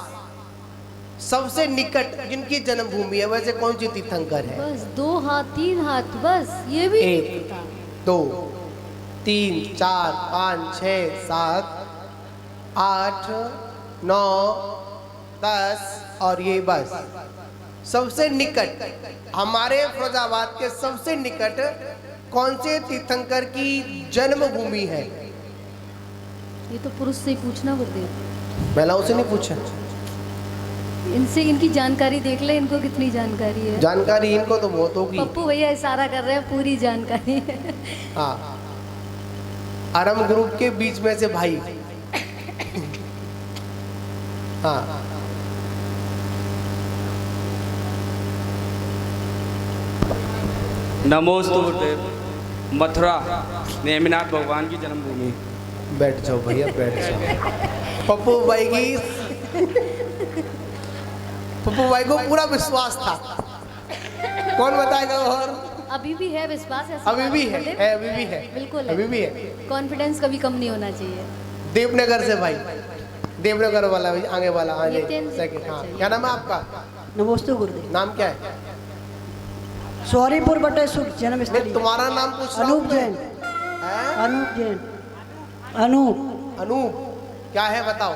सबसे निकट जिनकी जन्मभूमि है? वैसे कौन सी तीर्थंकर है? बस 2 हाथ 3 हाथ बस, ये भी 1 2 3 4 5 6 7 8 9 10 और ये बस। सबसे निकट हमारे फिरोजाबाद के सबसे निकट कौन से तीर्थंकर की जन्मभूमि है? ये तो पुरुष से ही पूछना गुरुदेव। महिलाओं से नहीं पूछा? इनसे इनकी जानकारी देख ले, इनको कितनी जानकारी है। जानकारी इनको तो बहुत होगी। पप्पू भैया इशारा कर रहे हैं, पूरी जानकारी है। हाँ आरम ग्रुप के बीच में से भाई। हाँ नमोस्तु गुरुदेव। मथुरा नेमिनाथ भगवान की जन्मभूमि। बैठ जाओ भैया बैठ जाओ। पप्पू भाई को पूरा विश्वास था। कौन बताएगा? और अभी भी है विश्वास? ऐसा अभी भी है, अभी भी है, बिल्कुल अभी भी है। कॉन्फिडेंस कभी कम नहीं होना चाहिए। देवनगर से भाई, देवनगर वाला भाई, आगे वाला। हाँ जी सेकंड। हाँ क्या नाम है आपका? नमस्ते गुरुदेव। नाम क्या है? सौरीपुर बटेसुर जन्म स्थली। तुम्हारा नाम पूछ? अनूप जैन। अनूप जैन। अनूप क्या है बताओ?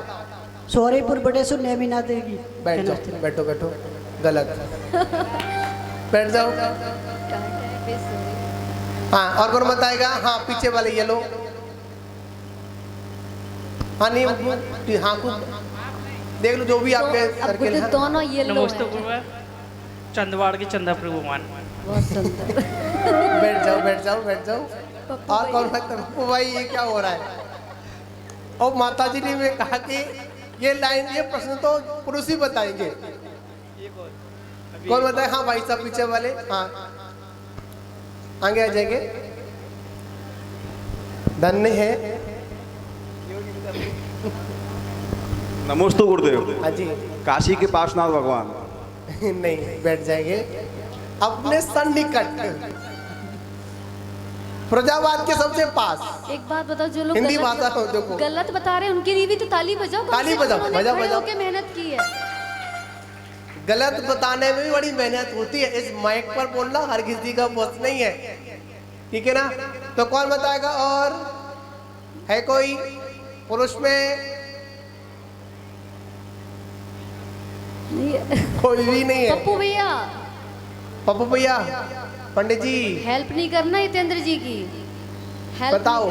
सौरीपुर बटेसुर नेमिनाथ देवी। बैठ जाओ, बैठो बैठो। गलत। बैठ जाओ। हाँ और कौन बताएगा? हाँ पीछे वाले येलो। हाँ नहीं हाँ देख लो जो भी आपके सर्किल है। दोनों येलो। नमस्ते गुरुदेव। चंदवाड़ की चंदा प्रभु भगवान। बैठ जाओ बैठ जाओ बैठ जाओ। और कौन पप्पू भाई ये क्या हो रहा है? और माता जी ने कहा कि ये लाइन ये प्रश्न तो पुरुष ही बताएंगे। कौन बताए? हाँ भाई सब पीछे वाले। हाँ आगे आ जाएंगे। धन्य है। नमस्ते गुरुदेव। हाँ जी। काशी के पासनाथ भगवान। नहीं बैठ जाएंगे। अपने सन्निकट फिरोजाबाद के सबसे पास। एक बात बताओ, जो लोग हिंदी भाषा हो देखो गलत बता रहे हैं उनके लिए भी तो ताली बजाओ। ताली बजाओ बजाओ बजाओ। के मेहनत की है। गलत बताने में भी बड़ी मेहनत होती है। इस माइक पर बोलना हर किसी का बस नहीं है, ठीक है ना? तो कौन बताएगा? और है कोई पुरुष में? कोई भी नहीं है। पप्पू भैया। पप्पू भैया पंडित जी हेल्प नहीं करना यतेंद्र जी की। बताओ।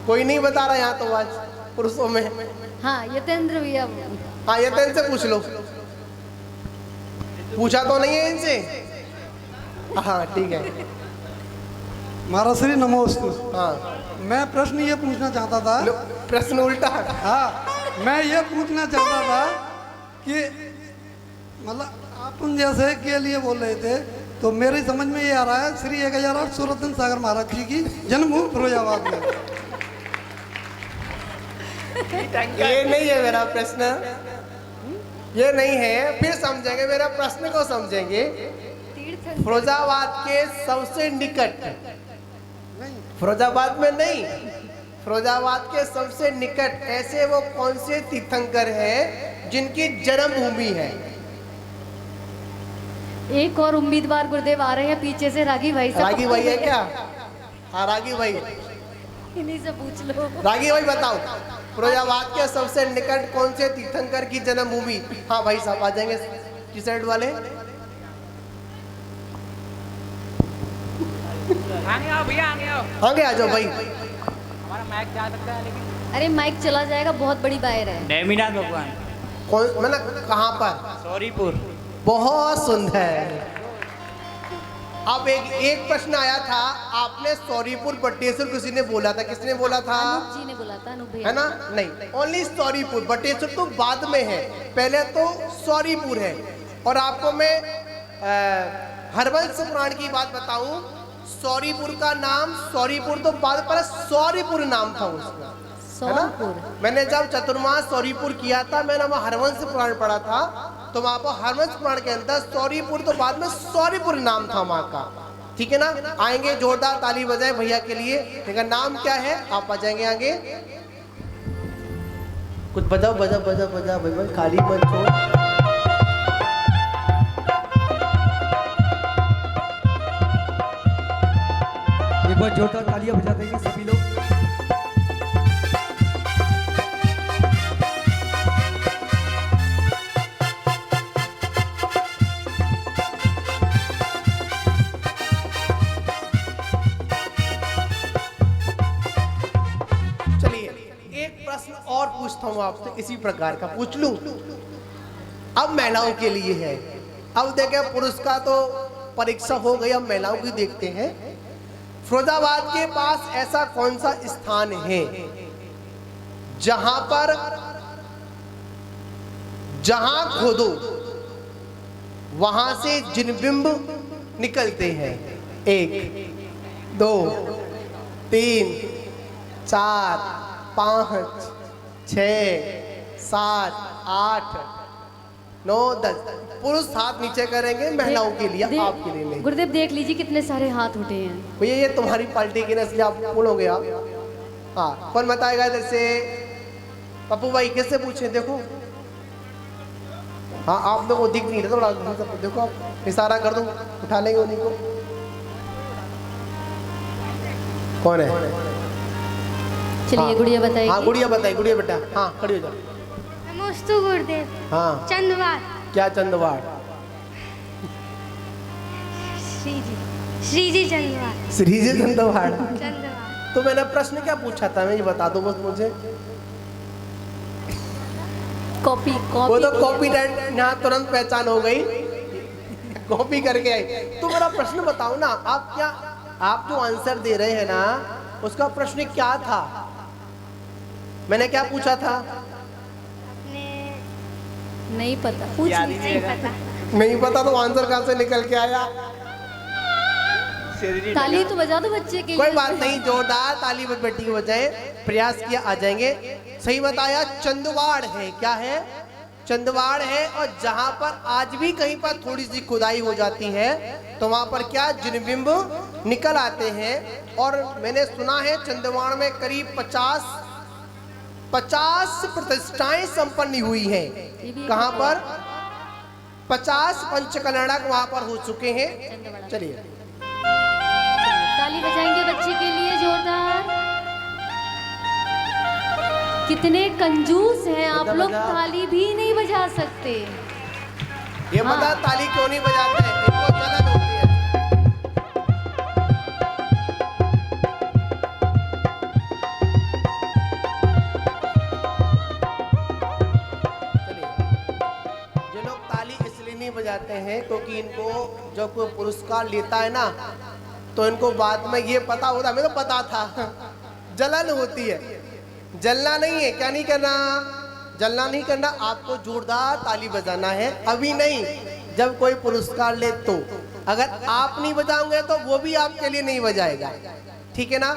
कोई नहीं बता रहा यहाँ तो आज पुरुषों में। हाँ यतेंद्र भैया। हाँ यतेंद्र से पूछ लो। पूछा तो नहीं है इनसे? हाँ ठीक है। महाराज श्री नमोस्तु। हाँ मैं प्रश्न ये पूछना चाहता था। प्रश्न उल्टा। हाँ मैं ये पूछना चाहता था कि मतलब अपन जैसे के लिए बोल रहे थे, तो मेरी समझ में ये आ रहा है श्री 1008 सूरतन सागर महाराज जी की जन्मभूमि फिरोजाबाद में। ये नहीं है मेरा प्रश्न, ये नहीं है। फिर समझेंगे, मेरा प्रश्न को समझेंगे। फिरोजाबाद के सबसे निकट, फिरोजाबाद में नहीं, फिरोजाबाद के सबसे निकट ऐसे वो कौन से तीर्थंकर हैं जिनकी जन्मभूमि है? एक और उम्मीदवार गुरुदेव आ रहे हैं पीछे से, रागी भाई से। रागी भाई है क्या? हाँ रागी भाई, इन्हीं से पूछ लो। रागी भाई बताओ, फिरोजाबाद के सबसे निकट कौन से तीर्थंकर की जन्मभूमि? हाँ भाई साहब आ जाएंगे टी शर्ट वाले। आगे आ जाओ भाई। हमारा माइक जा सकता है लेकिन। अरे माइक चला जाएगा, बहुत बड़ी वायर है। नेमिनाथ भगवान। कौन मतलब कहाँ पर? सौरीपुर। बहुत सुंदर। अब एक प्रश्न आया था, आपने सौरीपुर बटेश्वर किसी ने बोला था, किसने बोला था? अनूप जी ने बोला था, अनूप भैया। है ना? नहीं, ओनली सौरीपुर, बटेश्वर तो बाद में है, पहले तो सौरीपुर है। और आपको मैं हरवंश पुराण की बात बताऊं, सौरीपुर का नाम, सौरीपुर तो बाद पर सौरीपुर नाम था उसका, है ना? मैंने जब चतुर्मास सौरीपुर किया था, मैंने वहाँ हरवंश पुराण पढ़ा था, तो वहाँ पर हरवंश पुराण के अंदर सौरीपुर तो बाद में सौरीपुर नाम था वहाँ का। ठीक है ना? आएंगे, जोरदार ताली बजाए भैया के लिए। इनका नाम क्या है? आप आ जाएंगे आगे। कुछ बजाओ, बजा बजा बजा भाई, खाली मत छोड़। एक बार जोरदार तालियां बजा देंगे सभी लोग। चलिए एक प्रश्न और पूछता हूँ आपसे, इसी प्रकार का पूछ लूं। अब महिलाओं के लिए है। अब देखें, पुरुष का तो परीक्षा हो गई, अब महिलाओं की देखते हैं। फिरोजाबाद के पास ऐसा कौन सा स्थान है जहां पर, जहां खोदो वहां से जिनबिंब निकलते हैं? 1 2 3 4 5 6 7 8 9 10। पुरुष हाथ नीचे करेंगे महिलाओं के लिए, आपके लिए नहीं। गुरुदेव देख लीजिए कितने सारे हाथ उठे हैं। भैया ये तुम्हारी पार्टी की नस्ल, आप बोलोगे आप। हाँ, कौन बताएगा इधर से? पप्पू भाई किससे पूछे? देखो, हाँ आप लोगों को दिख नहीं रहा, थोड़ा देखो, आप इशारा कर दो, उठा लेंगे उन्हीं को। कौन है? चलिए गुड़िया बताइए। हाँ गुड़िया बताइए, गुड़िया बेटा, हाँ खड़ी हो जाओ। नमस्ते गुरुदेव। हाँ चंदवाड़। क्या चंदवाड़? श्रीजी चंदवाड़। श्रीजी चंदवाड़। चंदवाड़। तो मैंने प्रश्न क्या पूछा था, मैं ये बता दो बस मुझे। कॉपी वो तो कॉपी राइट, यहाँ तुरंत पहचान हो गई, कॉपी करके आई। तो मेरा प्रश्न बताओ ना, आप क्या, आप जो आंसर दे रहे हैं ना, उसका प्रश्न क्या था? मैंने क्या पूछा था? नहीं पता, नहीं पता तो आंसर कहाँ से निकल के आया? ताली तो बजा दो बच्चे के लिए। कोई बात नहीं, जोरदार ताली बेटी की बजाय प्रयास किया, आ जाएंगे। सही बताया, चंदवाड़ है। क्या है? चंदवाड़ है। और जहां पर आज भी कहीं पर थोड़ी सी खुदाई हो जाती है तो वहां पर क्या जिनबिंब निकल आते हैं। और मैंने सुना है चंदवाड़ में करीब 50 प्रतिष्ठाएं संपन्न हुई हैं। कहां पर? 50 पंचकल्याणक वहां पर हो चुके हैं। चलिए ताली बजाएंगे बच्चे के लिए जोरदार। कितने कंजूस हैं आप लोग, ताली भी नहीं बजा सकते। ये पता ताली क्यों नहीं बजाते हैं? इनको जलन होती है। जो लोग ताली इसलिए नहीं बजाते हैं क्योंकि इनको जब कोई पुरस्कार लेता है ना, तो इनको बाद में ये पता होता, हमें तो पता था, जलन होती है। जलना नहीं है, क्या नहीं करना? जलना नहीं करना, आपको जोरदार ताली बजाना है। अभी नहीं, जब कोई पुरस्कार ले तो। अगर आप नहीं बजाओगे तो वो भी आपके लिए नहीं बजाएगा, ठीक है ना।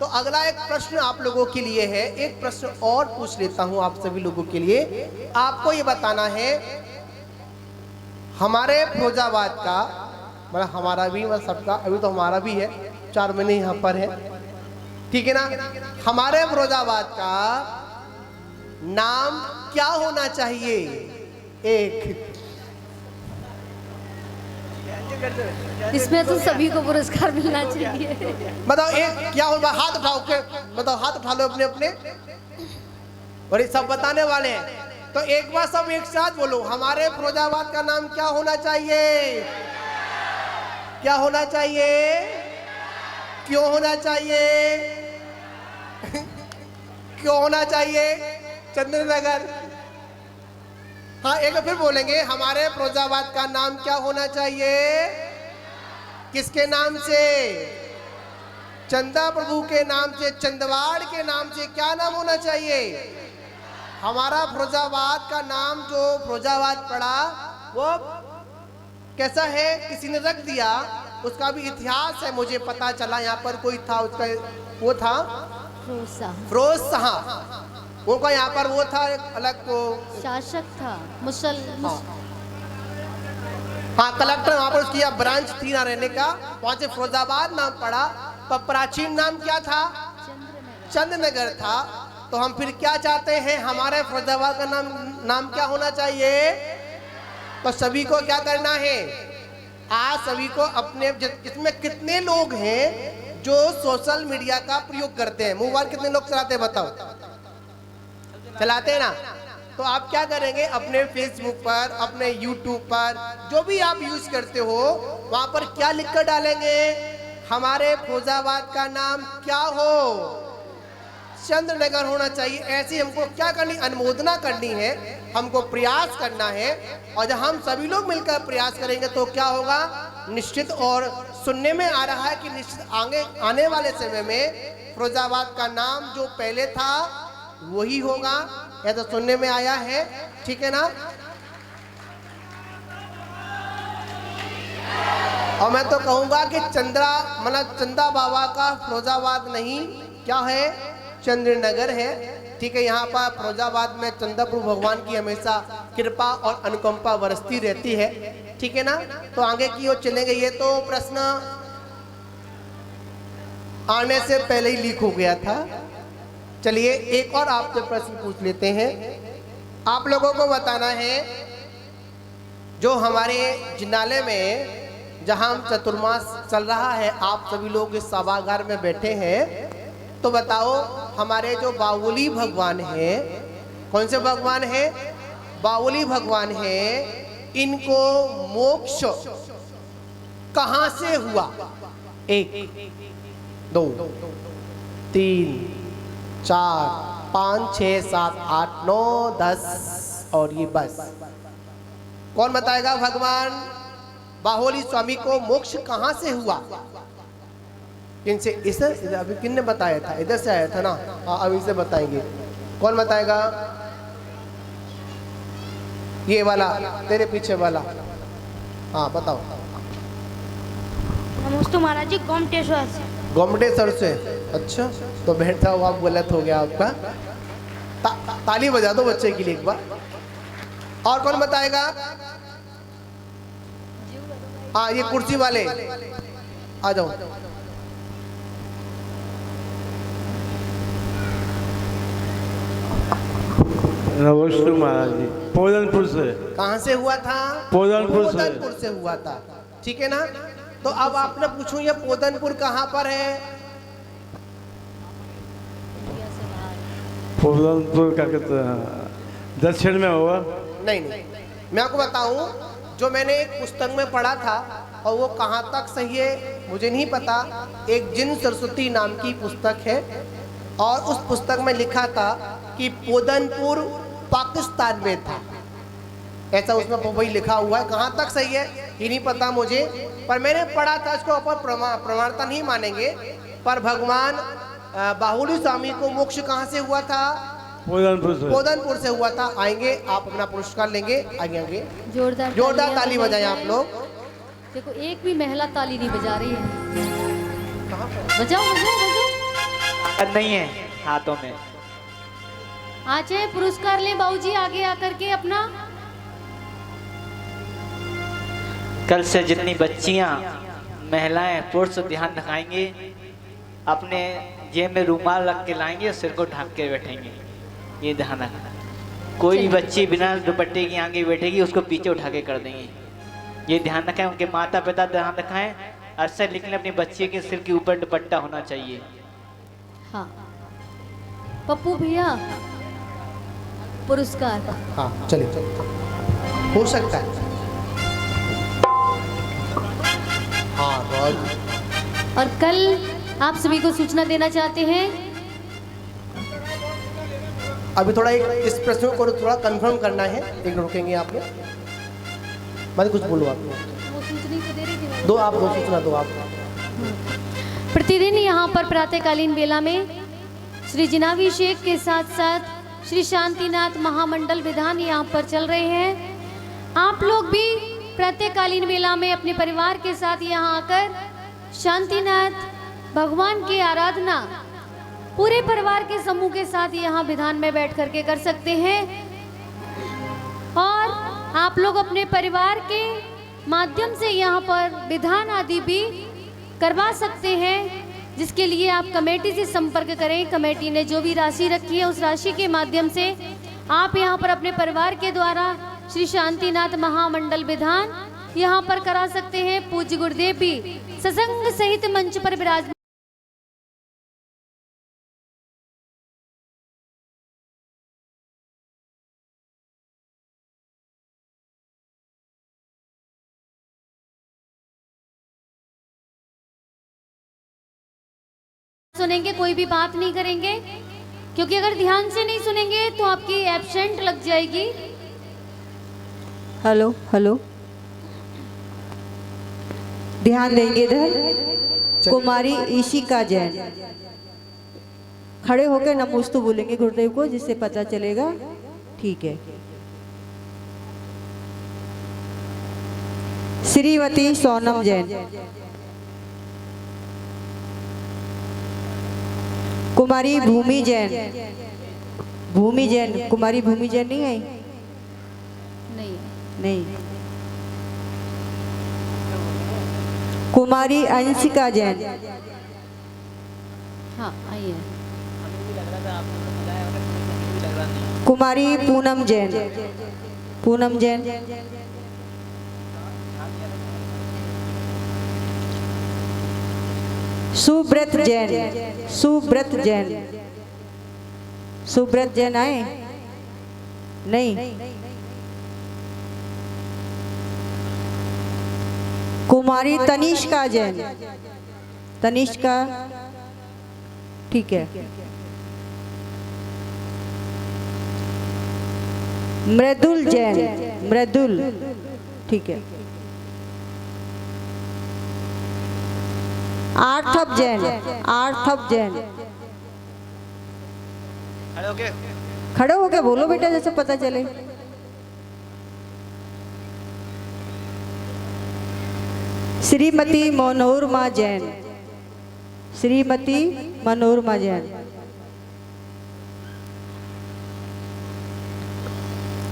तो अगला एक प्रश्न आप लोगों के लिए है, एक प्रश्न और पूछ लेता हूं आप सभी लोगों के लिए। आपको ये बताना है हमारे फिरोजाबाद का, मतलब हमारा भी, मतलब सबका, अभी तो हमारा भी है, 4 महीने यहाँ पर है, ठीक है ना। हमारे फिरोजाबाद का नाम क्या होना चाहिए? एक, इसमें तो सभी को पुरस्कार मिलना चाहिए। बताओ एक क्या होगा? हाथ उठाओ के बताओ, हाथ उठा लो अपने अपने, और ये सब बताने वाले हैं। तो एक बार सब एक साथ बोलो, हमारे फिरोजाबाद का नाम क्या होना चाहिए? क्या होना चाहिए? क्यों होना चाहिए? क्यों होना चाहिए? चंद्रनगर। हाँ, एक फिर बोलेंगे, हमारे फिरोजाबाद का नाम क्या होना चाहिए? किसके नाम से? चंदा प्रभु के नाम से, चंदवाड़ के नाम से। क्या नाम होना चाहिए? हमारा फिरोजाबाद का नाम जो फिरोजाबाद पड़ा वो कैसा है? किसी ने रख दिया, उसका भी इतिहास है, मुझे पता चला। यहाँ पर कोई था, उसका वो था फिरोज शाह, उनका यहाँ पर वो था एक अलग को शासक था, हाँ कलेक्टर, वहाँ पर उसकी ब्रांच थी ना रहने का, वहाँ से फिरोजाबाद नाम पड़ा। पर प्राचीन नाम क्या था? चंद्रनगर था। तो हम फिर क्या चाहते हैं? हमारे फिरोजाबाद का नाम क्या होना चाहिए? तो सभी को क्या करना है? आज सभी को अपने, इसमें कितने लोग हैं जो सोशल मीडिया का प्रयोग करते हैं? मोबाइल कितने लोग चलाते हैं बताओ? चलाते हैं ना। तो आप क्या करेंगे? अपने फेसबुक पर, अपने यूट्यूब पर, जो भी आप यूज करते हो, वहां पर क्या लिखकर डालेंगे? हमारे फिरोजाबाद का नाम क्या हो? चंद्रनगर होना चाहिए। ऐसी हमको क्या करनी? अनुमोदना करनी है, हमको प्रयास करना है। और जब हम सभी लोग मिलकर प्रयास करेंगे तो क्या होगा? निश्चित, और सुनने में आ रहा है कि निश्चित आने वाले समय में फिरोजाबाद का नाम जो पहले था वही होगा, ऐसा तो सुनने में आया है, ठीक है ना। और मैं तो कहूँगा कि चंदा बाबा का फिरोजाबाद नहीं, क्या है? चंद्रनगर है, ठीक है। यहाँ पर फिरोजाबाद में चंदा प्रभु भगवान की हमेशा कृपा और अनुकंपा बरसती रहती है, ठीक है ना। तो आगे की ओर चलेंगे। ये तो प्रश्न आने से पहले ही लीक हो गया था। चलिए एक और आपसे प्रश्न पूछ लेते हैं। आप लोगों को बताना है, जो हमारे जिनालय में जहां चतुर्मास चल रहा है, आप सभी लोग इस सभागार में बैठे हैं, तो बताओ हमारे जो बाहुली भगवान हैं, कौन से भगवान हैं? बाहुली भगवान हैं, इनको मोक्ष कहां से हुआ? 1 2 3 4 5 6 7 8 9 10 और ये बस। कौन बताएगा? भगवान बाहुली स्वामी को मोक्ष कहां से हुआ? इनसे इधर अभी किन ने बताया था? इधर से आया था ना। हाँ, अभी से बताएंगे। कौन बताएगा? ये वाला, तेरे पीछे वाला। हाँ बताओ। नमस्ते महाराज जी, गोमटेश्वर से। गोमटेश्वर से? अच्छा, तो बैठा हुआ गलत हो गया आपका। ताली बजा दो बच्चे के लिए एक बार। और कौन बताएगा? हाँ, ये कुर्सी वाले आ जाओ। नमस्ते महाराज जी, पोदनपुर से। कहाँ से हुआ था? पोदनपुर से हुआ था, ठीक है ना। तो अब आपने पूछूं, ये पोदनपुर कहाँ पर है? पोदनपुर का कहते हैं दक्षिण में होगा। नहीं, मैं आपको बताऊं, जो मैंने एक पुस्तक में पढ़ा था, और वो कहाँ तक सही है मुझे नहीं पता। एक जिन सरस्वती नाम की पुस्तक है, और उस पुस्तक में लिखा था कि पोदनपुर पाकिस्तान में था, ऐसा उसमें वही लिखा हुआ है। कहाँ तक सही है ये नहीं पता मुझे, पर मैंने पढ़ा था। इसको अपन प्रमाणता नहीं मानेंगे, पर भगवान बाहुली स्वामी को मोक्ष कहाँ से हुआ था? पोदनपुर से। पोदनपुर से हुआ था। आएंगे, आप अपना पुरस्कार लेंगे। आगे आगे जोरदार ताली बजाएं आप लोग। देखो एक भी महिला ताली नहीं बजा रही है। बजाओ बजाओ बजाओ। नहीं है हाथों में। आचे पुरस्कार ले बाबूजी, आगे आकर के अपना। कल से जितनी बच्चियां, महिलाएं, पुरुष ध्यान रखाएंगे, अपने जेब में रुमाल रख के लाएंगे, सिर को ढक के बैठेंगे। ये ध्यान रखना। कोई भी बच्ची बिना दुपट्टे की आगे बैठेगी, उसको पीछे उठा के कर देंगे। ये ध्यान रखें। उनके माता पिता ध्यान रखाएं। अक्सर लिखने अपनी बच्ची के सिर के ऊपर दुपट्टा होना चाहिए। हाँ पप्पू भैया पुरस्कार। हाँ चलिए, हो सकता है। हाँ बहुत। और कल आप सभी को सूचना देना चाहते हैं। अभी थोड़ा इस प्रश्न को थोड़ा कंफर्म करना है। एक रुकेंगे आप लोग। मैं कुछ बोलूँ आप वो सूचना तो दे रही थी। दो आप, दो सूचना दो आप। प्रतिदिन यहाँ पर प्रातःकालीन बेला में श्री जिनाभिषेक के साथ साथ श्री शांतिनाथ महामंडल विधान यहाँ पर चल रहे हैं। आप लोग भी प्रातःकालीन बेला में अपने परिवार के साथ यहाँ आकर शांतिनाथ भगवान की आराधना पूरे परिवार के समूह के साथ यहाँ विधान में बैठ करके कर सकते हैं। और आप लोग अपने परिवार के माध्यम से यहाँ पर विधान आदि भी करवा सकते हैं, जिसके लिए आप कमेटी से संपर्क करें। कमेटी ने जो भी राशि रखी है, उस राशि के माध्यम से आप यहाँ पर अपने परिवार के द्वारा श्री शांतिनाथ महामंडल विधान यहाँ पर करा सकते हैं। पूज्य गुरुदेव भी सत्संग सहित मंच पर विराजमान। सुनेंगे, कोई भी बात नहीं करेंगे, क्योंकि अगर ध्यान से नहीं सुनेंगे तो आपकी एब्सेंट लग जाएगी। हेलो हेलो, ध्यान देंगे इधर। कुमारी ईशिका जैन खड़े होकर नमोस्तु बोलेंगे गुरुदेव को, जिससे पता चलेगा। ठीक है। श्रीमती सोनम जैन, कुमारी भूमि जैन। भूमि जैन, कुमारी भूमि जैन नहीं आई? नहीं। कुमारी अंशिका जैन। हाँ आई है। कुमारी पूनम जैन। पूनम जैन। सुब्रत जैन। सुब्रत जैन। सुब्रत जैन आए? नहीं। कुमारी तनिष्का जैन। तनिष्का, ठीक है। मृदुल जैन। मृदुल, ठीक है। आर्थप जैन। आर्थप जैन। खड़े हो के बोलो बेटा, जैसे पता चले। श्रीमती मनोरमा जैन। श्रीमती मनोरमा जैन।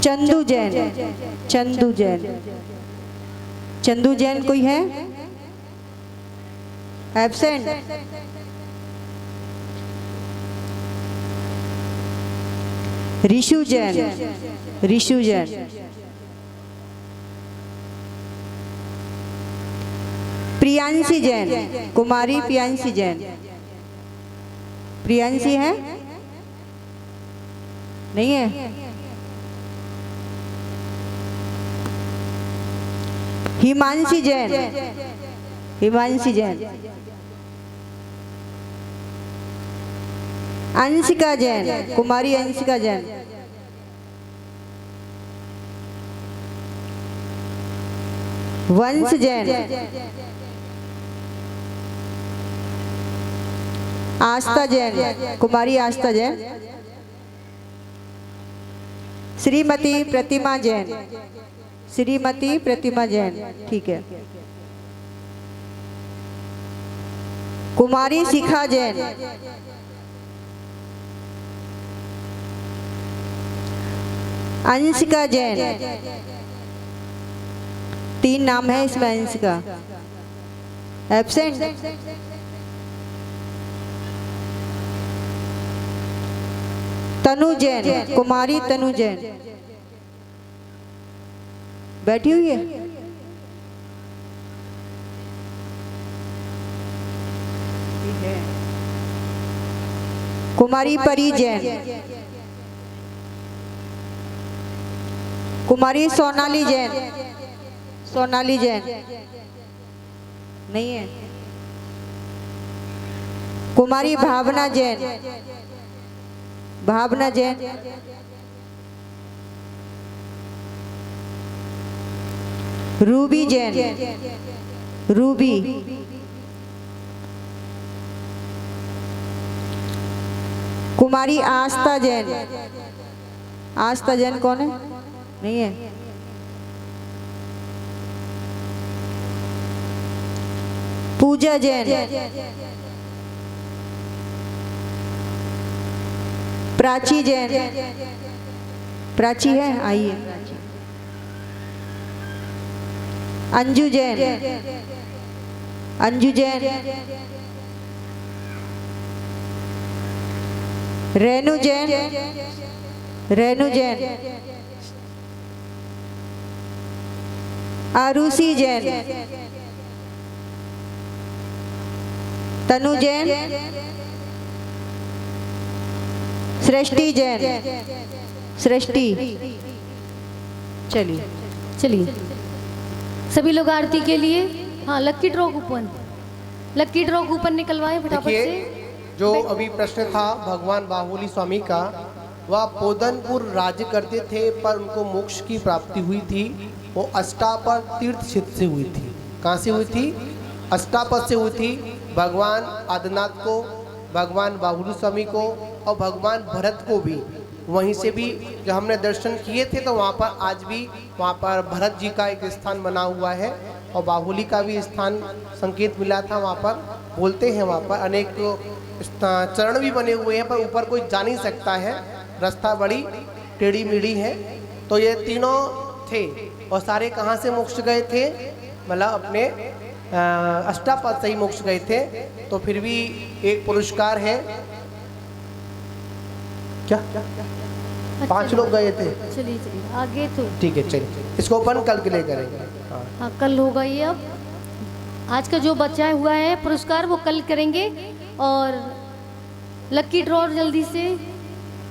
चंदू जैन। चंदू जैन। चंदू जैन कोई है? एब्सेंट। ऋषु जैन। ऋषु जैन। प्रियांशी जैन। कुमारी प्रियांशी जैन। प्रियांशी है? नहीं है। हिमांशी जैन। हिमांशी जैन। अंशिका जैन। कुमारी अंशिका जैन। वंश जैन। आस्था जैन। कुमारी आस्था जैन। श्रीमती प्रतिमा जैन, श्रीमती प्रतिमा जैन, ठीक है। कुमारी शिखा जैन, अंशिका जैन, 3 नाम है इसमें अंशिका, एब्सेंट। तनु जैन, कुमारी तनु जैन बैठी हुई है। कुमारी परी जैन, कुमारी सोनाली जैन, सोनाली जैन नहीं है। कुमारी भावना जैन, भावना जैन, रूबी जैन, रूबी, कुमारी आस्था जैन, आस्था जैन कौन है? नहीं है। पूजा जैन, प्राची जैन, प्राची है, आइए। अंजू जैन, अंजू जैन, रेणु जैन, रेणु जैन, आरुषि जैन, तनु जैन, सृष्टि जैन, सृष्टि। चलिए चलिए सभी लोग आरती के लिए। हाँ, लक्की ड्रॉ कूपन, लक्की ड्रॉ कूपन निकलवाए फटाफट से। जो अभी प्रश्न था भगवान बाहुली स्वामी का, वह पोदनपुर राज्य करते थे पर उनको मोक्ष की प्राप्ति हुई थी। वो अष्टापर तीर्थ क्षेत्र से हुई थी। कहाँ से हुई थी? अष्टापर से हुई थी। भगवान आदिनाथ को, भगवान बाहुली स्वामी को और भगवान भरत को भी वहीं से भी जब हमने दर्शन किए थे तो वहाँ पर आज भी वहाँ पर भरत जी का एक स्थान बना हुआ है और बाहुली का भी स्थान संकेत मिला था। वहाँ पर बोलते हैं वहाँ पर अनेक चरण भी बने हुए हैं पर ऊपर कोई जा नहीं सकता है, रास्ता बड़ी टेढ़ी मेढ़ी है। तो ये तीनों थे और सारे कहाँ से मोक्ष गए थे? मतलब अपने अष्टापद से ही मोक्ष गए थे। तो फिर भी एक पुरस्कार है क्या? 5 लोग गए थे। चलिए चलिए आगे तो ठीक है, चलिए इसको अपन कल के लिए करेंगे। हाँ कल होगा ये। अब आज का जो बचा हुआ है पुरस्कार वो कल करेंगे। और लकी ड्रॉ जल्दी से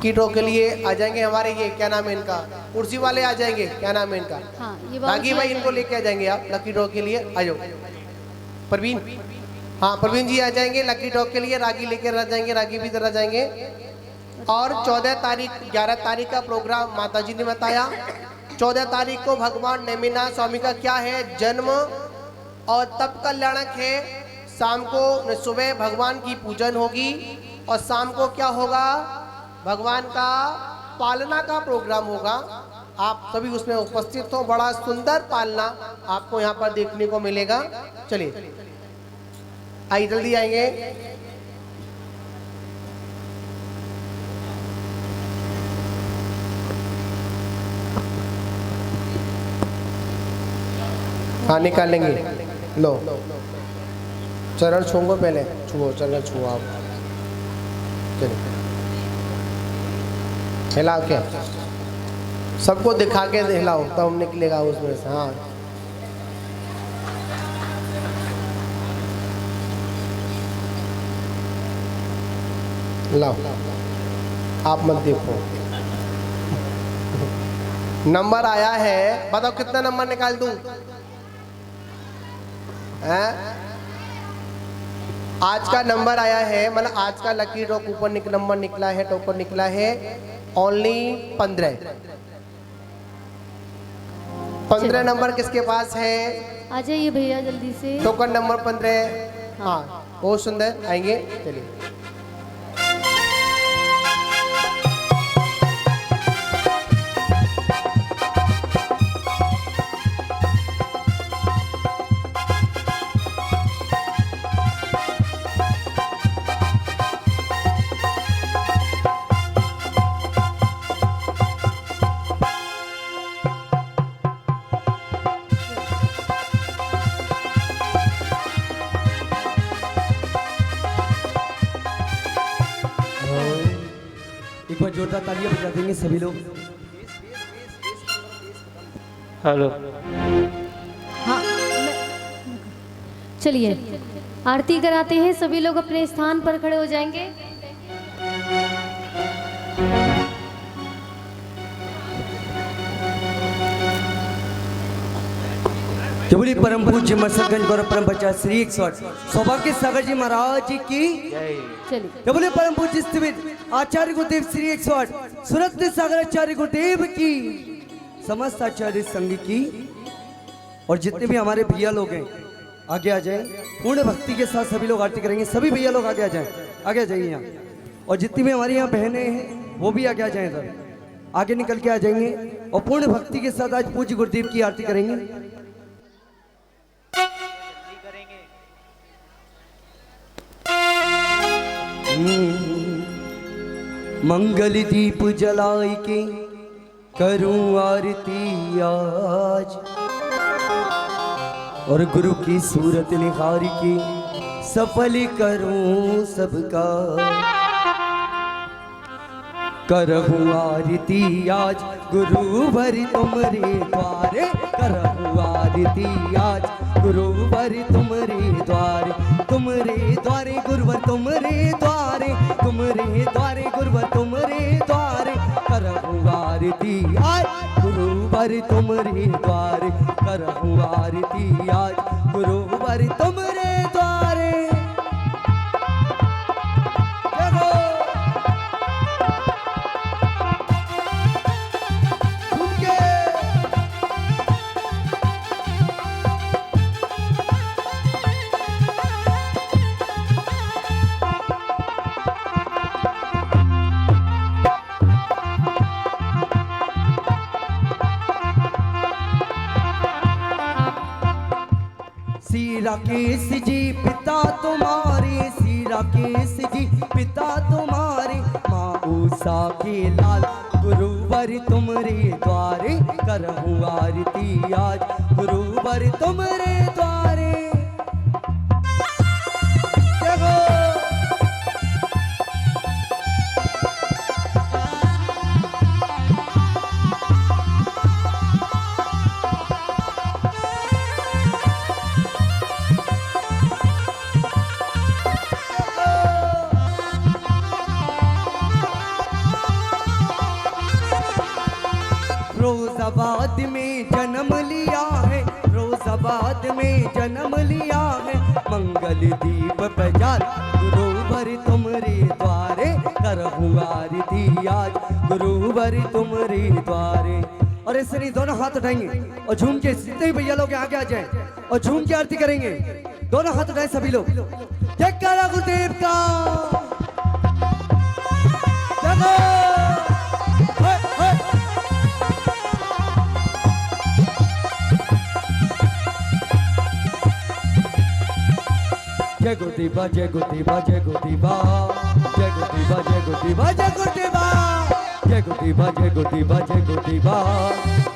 की ड्रॉ के लिए आ जाएंगे हमारे ये क्या नाम है इनका, कुर्सी वाले आ जाएंगे, क्या नाम है इनका? हाँ, ये रागी भाई, इनको लेके आ जाएंगे आप लकी ड्रॉ के लिए। आ जाओ प्रवीण, हाँ प्रवीण जी आ जाएंगे लकी ड्रॉ के लिए। रागी लेकर आ जाएंगे, रागी भी इधर आ जाएंगे। और 14 तारीख 11 तारीख का प्रोग्राम माता जी ने बताया। 14 तारीख को भगवान नेमिनाथ स्वामी का क्या है? जन्म और तप कल्याणक है। शाम को सुबह भगवान की पूजन होगी और शाम को क्या होगा? भगवान का पालना का प्रोग्राम होगा। आप सभी उसमें उपस्थित हो। बड़ा सुंदर पालना आपको यहाँ पर देखने को मिलेगा। चलिए आइए जल्दी आएंगे। हाँ निकालेंगे। लो चरण छूंगो, पहले छुओ, चरण छुओ आप। चलिए हिला के सबको दिखा के हिलाओ तब हम निकलेगा उसमें से। हाँ लाओ, आप मत देखो। नंबर आया है, बताओ कितना नंबर निकाल दूं? आज का नंबर आया है, मतलब आज का लकी ड्रॉ कूपन नंबर निकला है, टोकन निकला है ओनली 15। 15 नंबर किसके पास है? आ जाइए भैया जल्दी से। Token number 15। हाँ बहुत सुंदर, आएंगे। चलिए एक बार जोरदार तालियां बजा देंगे सभी लोग। हेलो। हाँ चलिए आरती कराते हैं, सभी लोग अपने स्थान पर खड़े हो जाएंगे। जो बोली परम पूज्य मरसदगंज गौरव परम बच्चा श्री 108 सौभाग्य सागर जी महाराज की। चलिए जो बोले परम पूज्य स्थित आचार्य गुरुदेव श्री 108 सुरत सागर आचार्य गुरुदेव की, समस्त आचार्य संघ की, और जितने भी हमारे भैया लोग हैं आगे आ जाएं। पूर्ण भक्ति के साथ सभी लोग आरती करेंगे। सभी भैया लोग आगे आ जाएं, आगे आ जाइए यहाँ। और जितनी भी हमारे यहाँ बहनें हैं वो भी आगे आ जाएं, इधर आगे निकल के आ जाएंगे और पूर्ण भक्ति के साथ आज पूज्य गुरुदेव की आरती करेंगे। मंगल दीप जलाई के करूं आरती आज, और गुरु की सूरत निहार के सफल करूं सबका। करहूं आरती आज गुरुवर तुमरे द्वारे, करहूं आरती आज गुरुवर तुमरे द्वारे, तुमरे द्वारे गुरुवर तुमरे द्वारे, तुमरे द्वारे गुरुवर तुमरे द्वारे। करहूं आरती आज गुरुवर तुमरे द्वारे, करहूं आरती आज गुरुवर तुमरे द्वारे। राकेश जी पिता तुम्हारे, श्री राकेश जी पिता तुम्हारे, माँ उषा के लाल गुरुवर तुमरे द्वारे। करहूं आरती आज गुरुवर तुमरे द्वारे। फिरोजाबाद में जन्म लिया है, फिरोजाबाद में जन्म लिया है, मंगल दीप प्रजाल गुरुवर तुमरे द्वारे। करहूं आरती आज गुरुवर तुमरे द्वारे। और ऐसे नहीं, दोनों हाथ उठाएंगे और झूम के, जितने ही भैया लोग आगे आ जाएं और झूम के आरती करेंगे। दोनों हाथ उठाएं सभी लोग। जयकारा गुरुदेव का। जय गुरुदेवा जय गुरुदेवा जय गुरुदेवा जय गुरुदेवा जय गुरुदेवा जय गुरुदेवा जय गुरुदेवा जय गुरुदेवा जय गुरुदेवा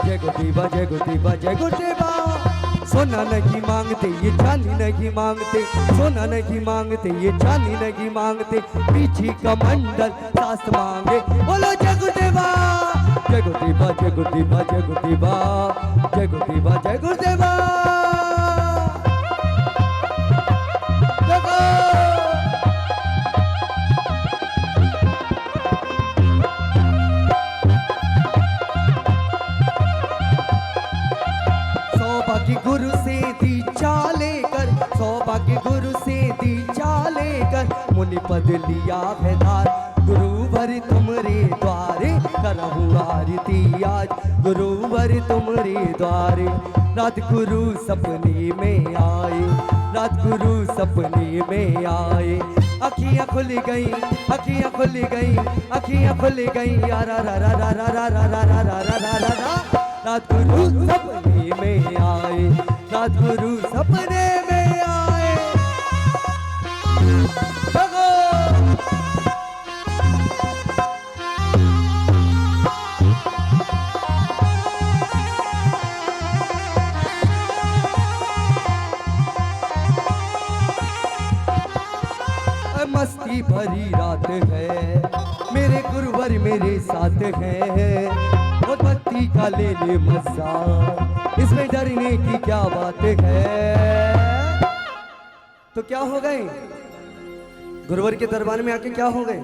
जय गुरुदेवा जय गुरुदेवा जय गुरुदेवा। सोना नहीं मांगते ये चांदी नहीं मांगते, सोना नहीं मांगते ये चांदी नहीं मांगते, पीछे का मंडल सास मांगे। बोलो जय गुरुदेवा जय गुरुदेवा जय गुरुदेवा जय गुरुदेवा जय गुरुदेवा जय गुरुदेवा। सौभाग्य गुरु से दीक्षा लेकर, सौभाग्य गुरु से दीक्षा लेकर, मुनि पद लिया है धार गुरुवर तुमरे द्वारे। करहूं आरती आज गुरुवर तुमरे द्वारे। रात गुरु सपने में आए, रात गुरु सपने में आए, अखियां खुल गई, अखियां खुल गई, अखियां खुल गई। रा रा रा रा रा रा रा रा रा रा रा रा रा। रात गुरु सपने में आए, रात गुरु सपने में आए। मस्ती भरी रात है, मेरे गुरुवर मेरे साथ है, और भक्ति का ले ले मजा, इसमें डरने की क्या बात है। तो क्या हो गए गुरुवर के दरबार में आके, क्या हो गए?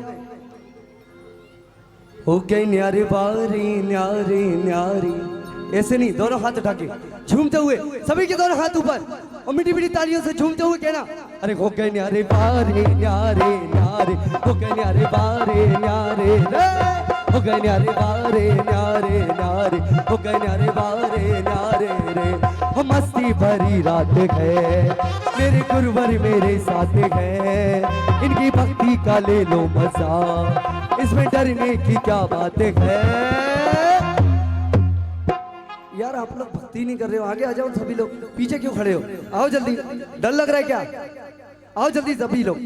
हो गए न्यारे बारे न्यारे न्यारे। ऐसे नहीं, दोनों हाथ उठा के झूमते हुए, सभी के दोनों हाथ ऊपर और मीठी मीठी तालियों से झूमते हुए कहना, अरे हो गए न्यारे बारे न्यारे न्यारे, हो गए न्यारे बारे न्यारे रे, हो गए न्यारे बारे न्यारे न्यारे, हो गए न्यारे बारे न्यारे रे। हम मस्ती भरी रात है, मेरे गुरुवर मेरे साथ है, इनकी भक्ति का ले लो मजा, इसमें डरने की क्या बात है। यार आप लोग भक्ति नहीं कर रहे हो, आगे आ जाओ सभी लोग, पीछे क्यों खड़े हो? आओ जल्दी, डर लग रहा है क्या? आओ जल्दी सभी लोग,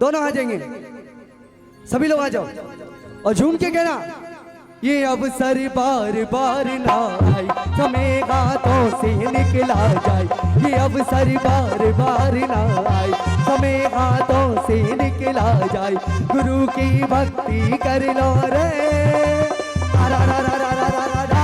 दोनों आ जाएंगे, सभी लोग आ जाओ और झूम के कहना, ये अवसर बार बार ना आए, समय हाथों से निकला जाए, ये अवसर बार बार ना आए, समय हाथों से निकला जाए, गुरु की भक्ति कर लो रे। रा रा रा रा रा रा रा रा।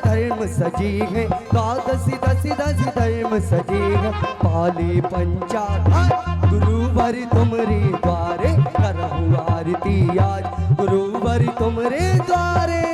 धर्म सजी है, द्वादशी दशी दशी धर्म सजी है, पाली पंचा गुरुवर तुमरे द्वारे, करहूँ आरती आज गुरुवर तुमरे द्वारे।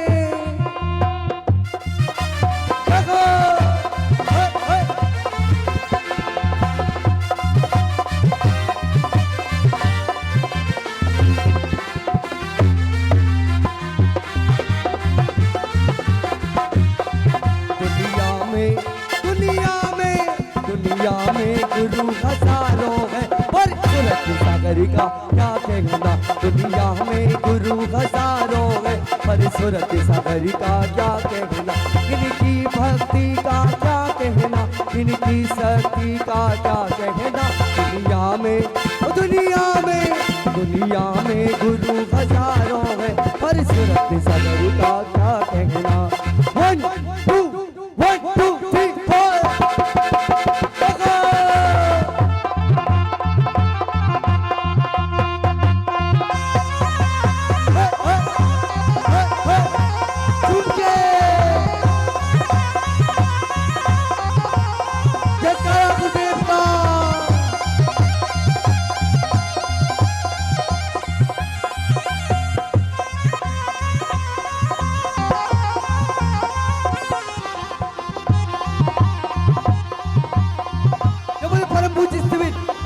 दुनिया में गुरु हजारों है, पर सूरत सागर का क्या कहना, दुनिया में गुरु हजारों है, पर सूरत सागर का क्या कहना, इनकी भक्ति का क्या कहना, इनकी शक्ति का क्या कहना। दुनिया में गुरु हजारों है, पर सूरत सागर का क्या कहना। 1 2 1 2 3 4।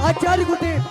आचार्य गुरुदेव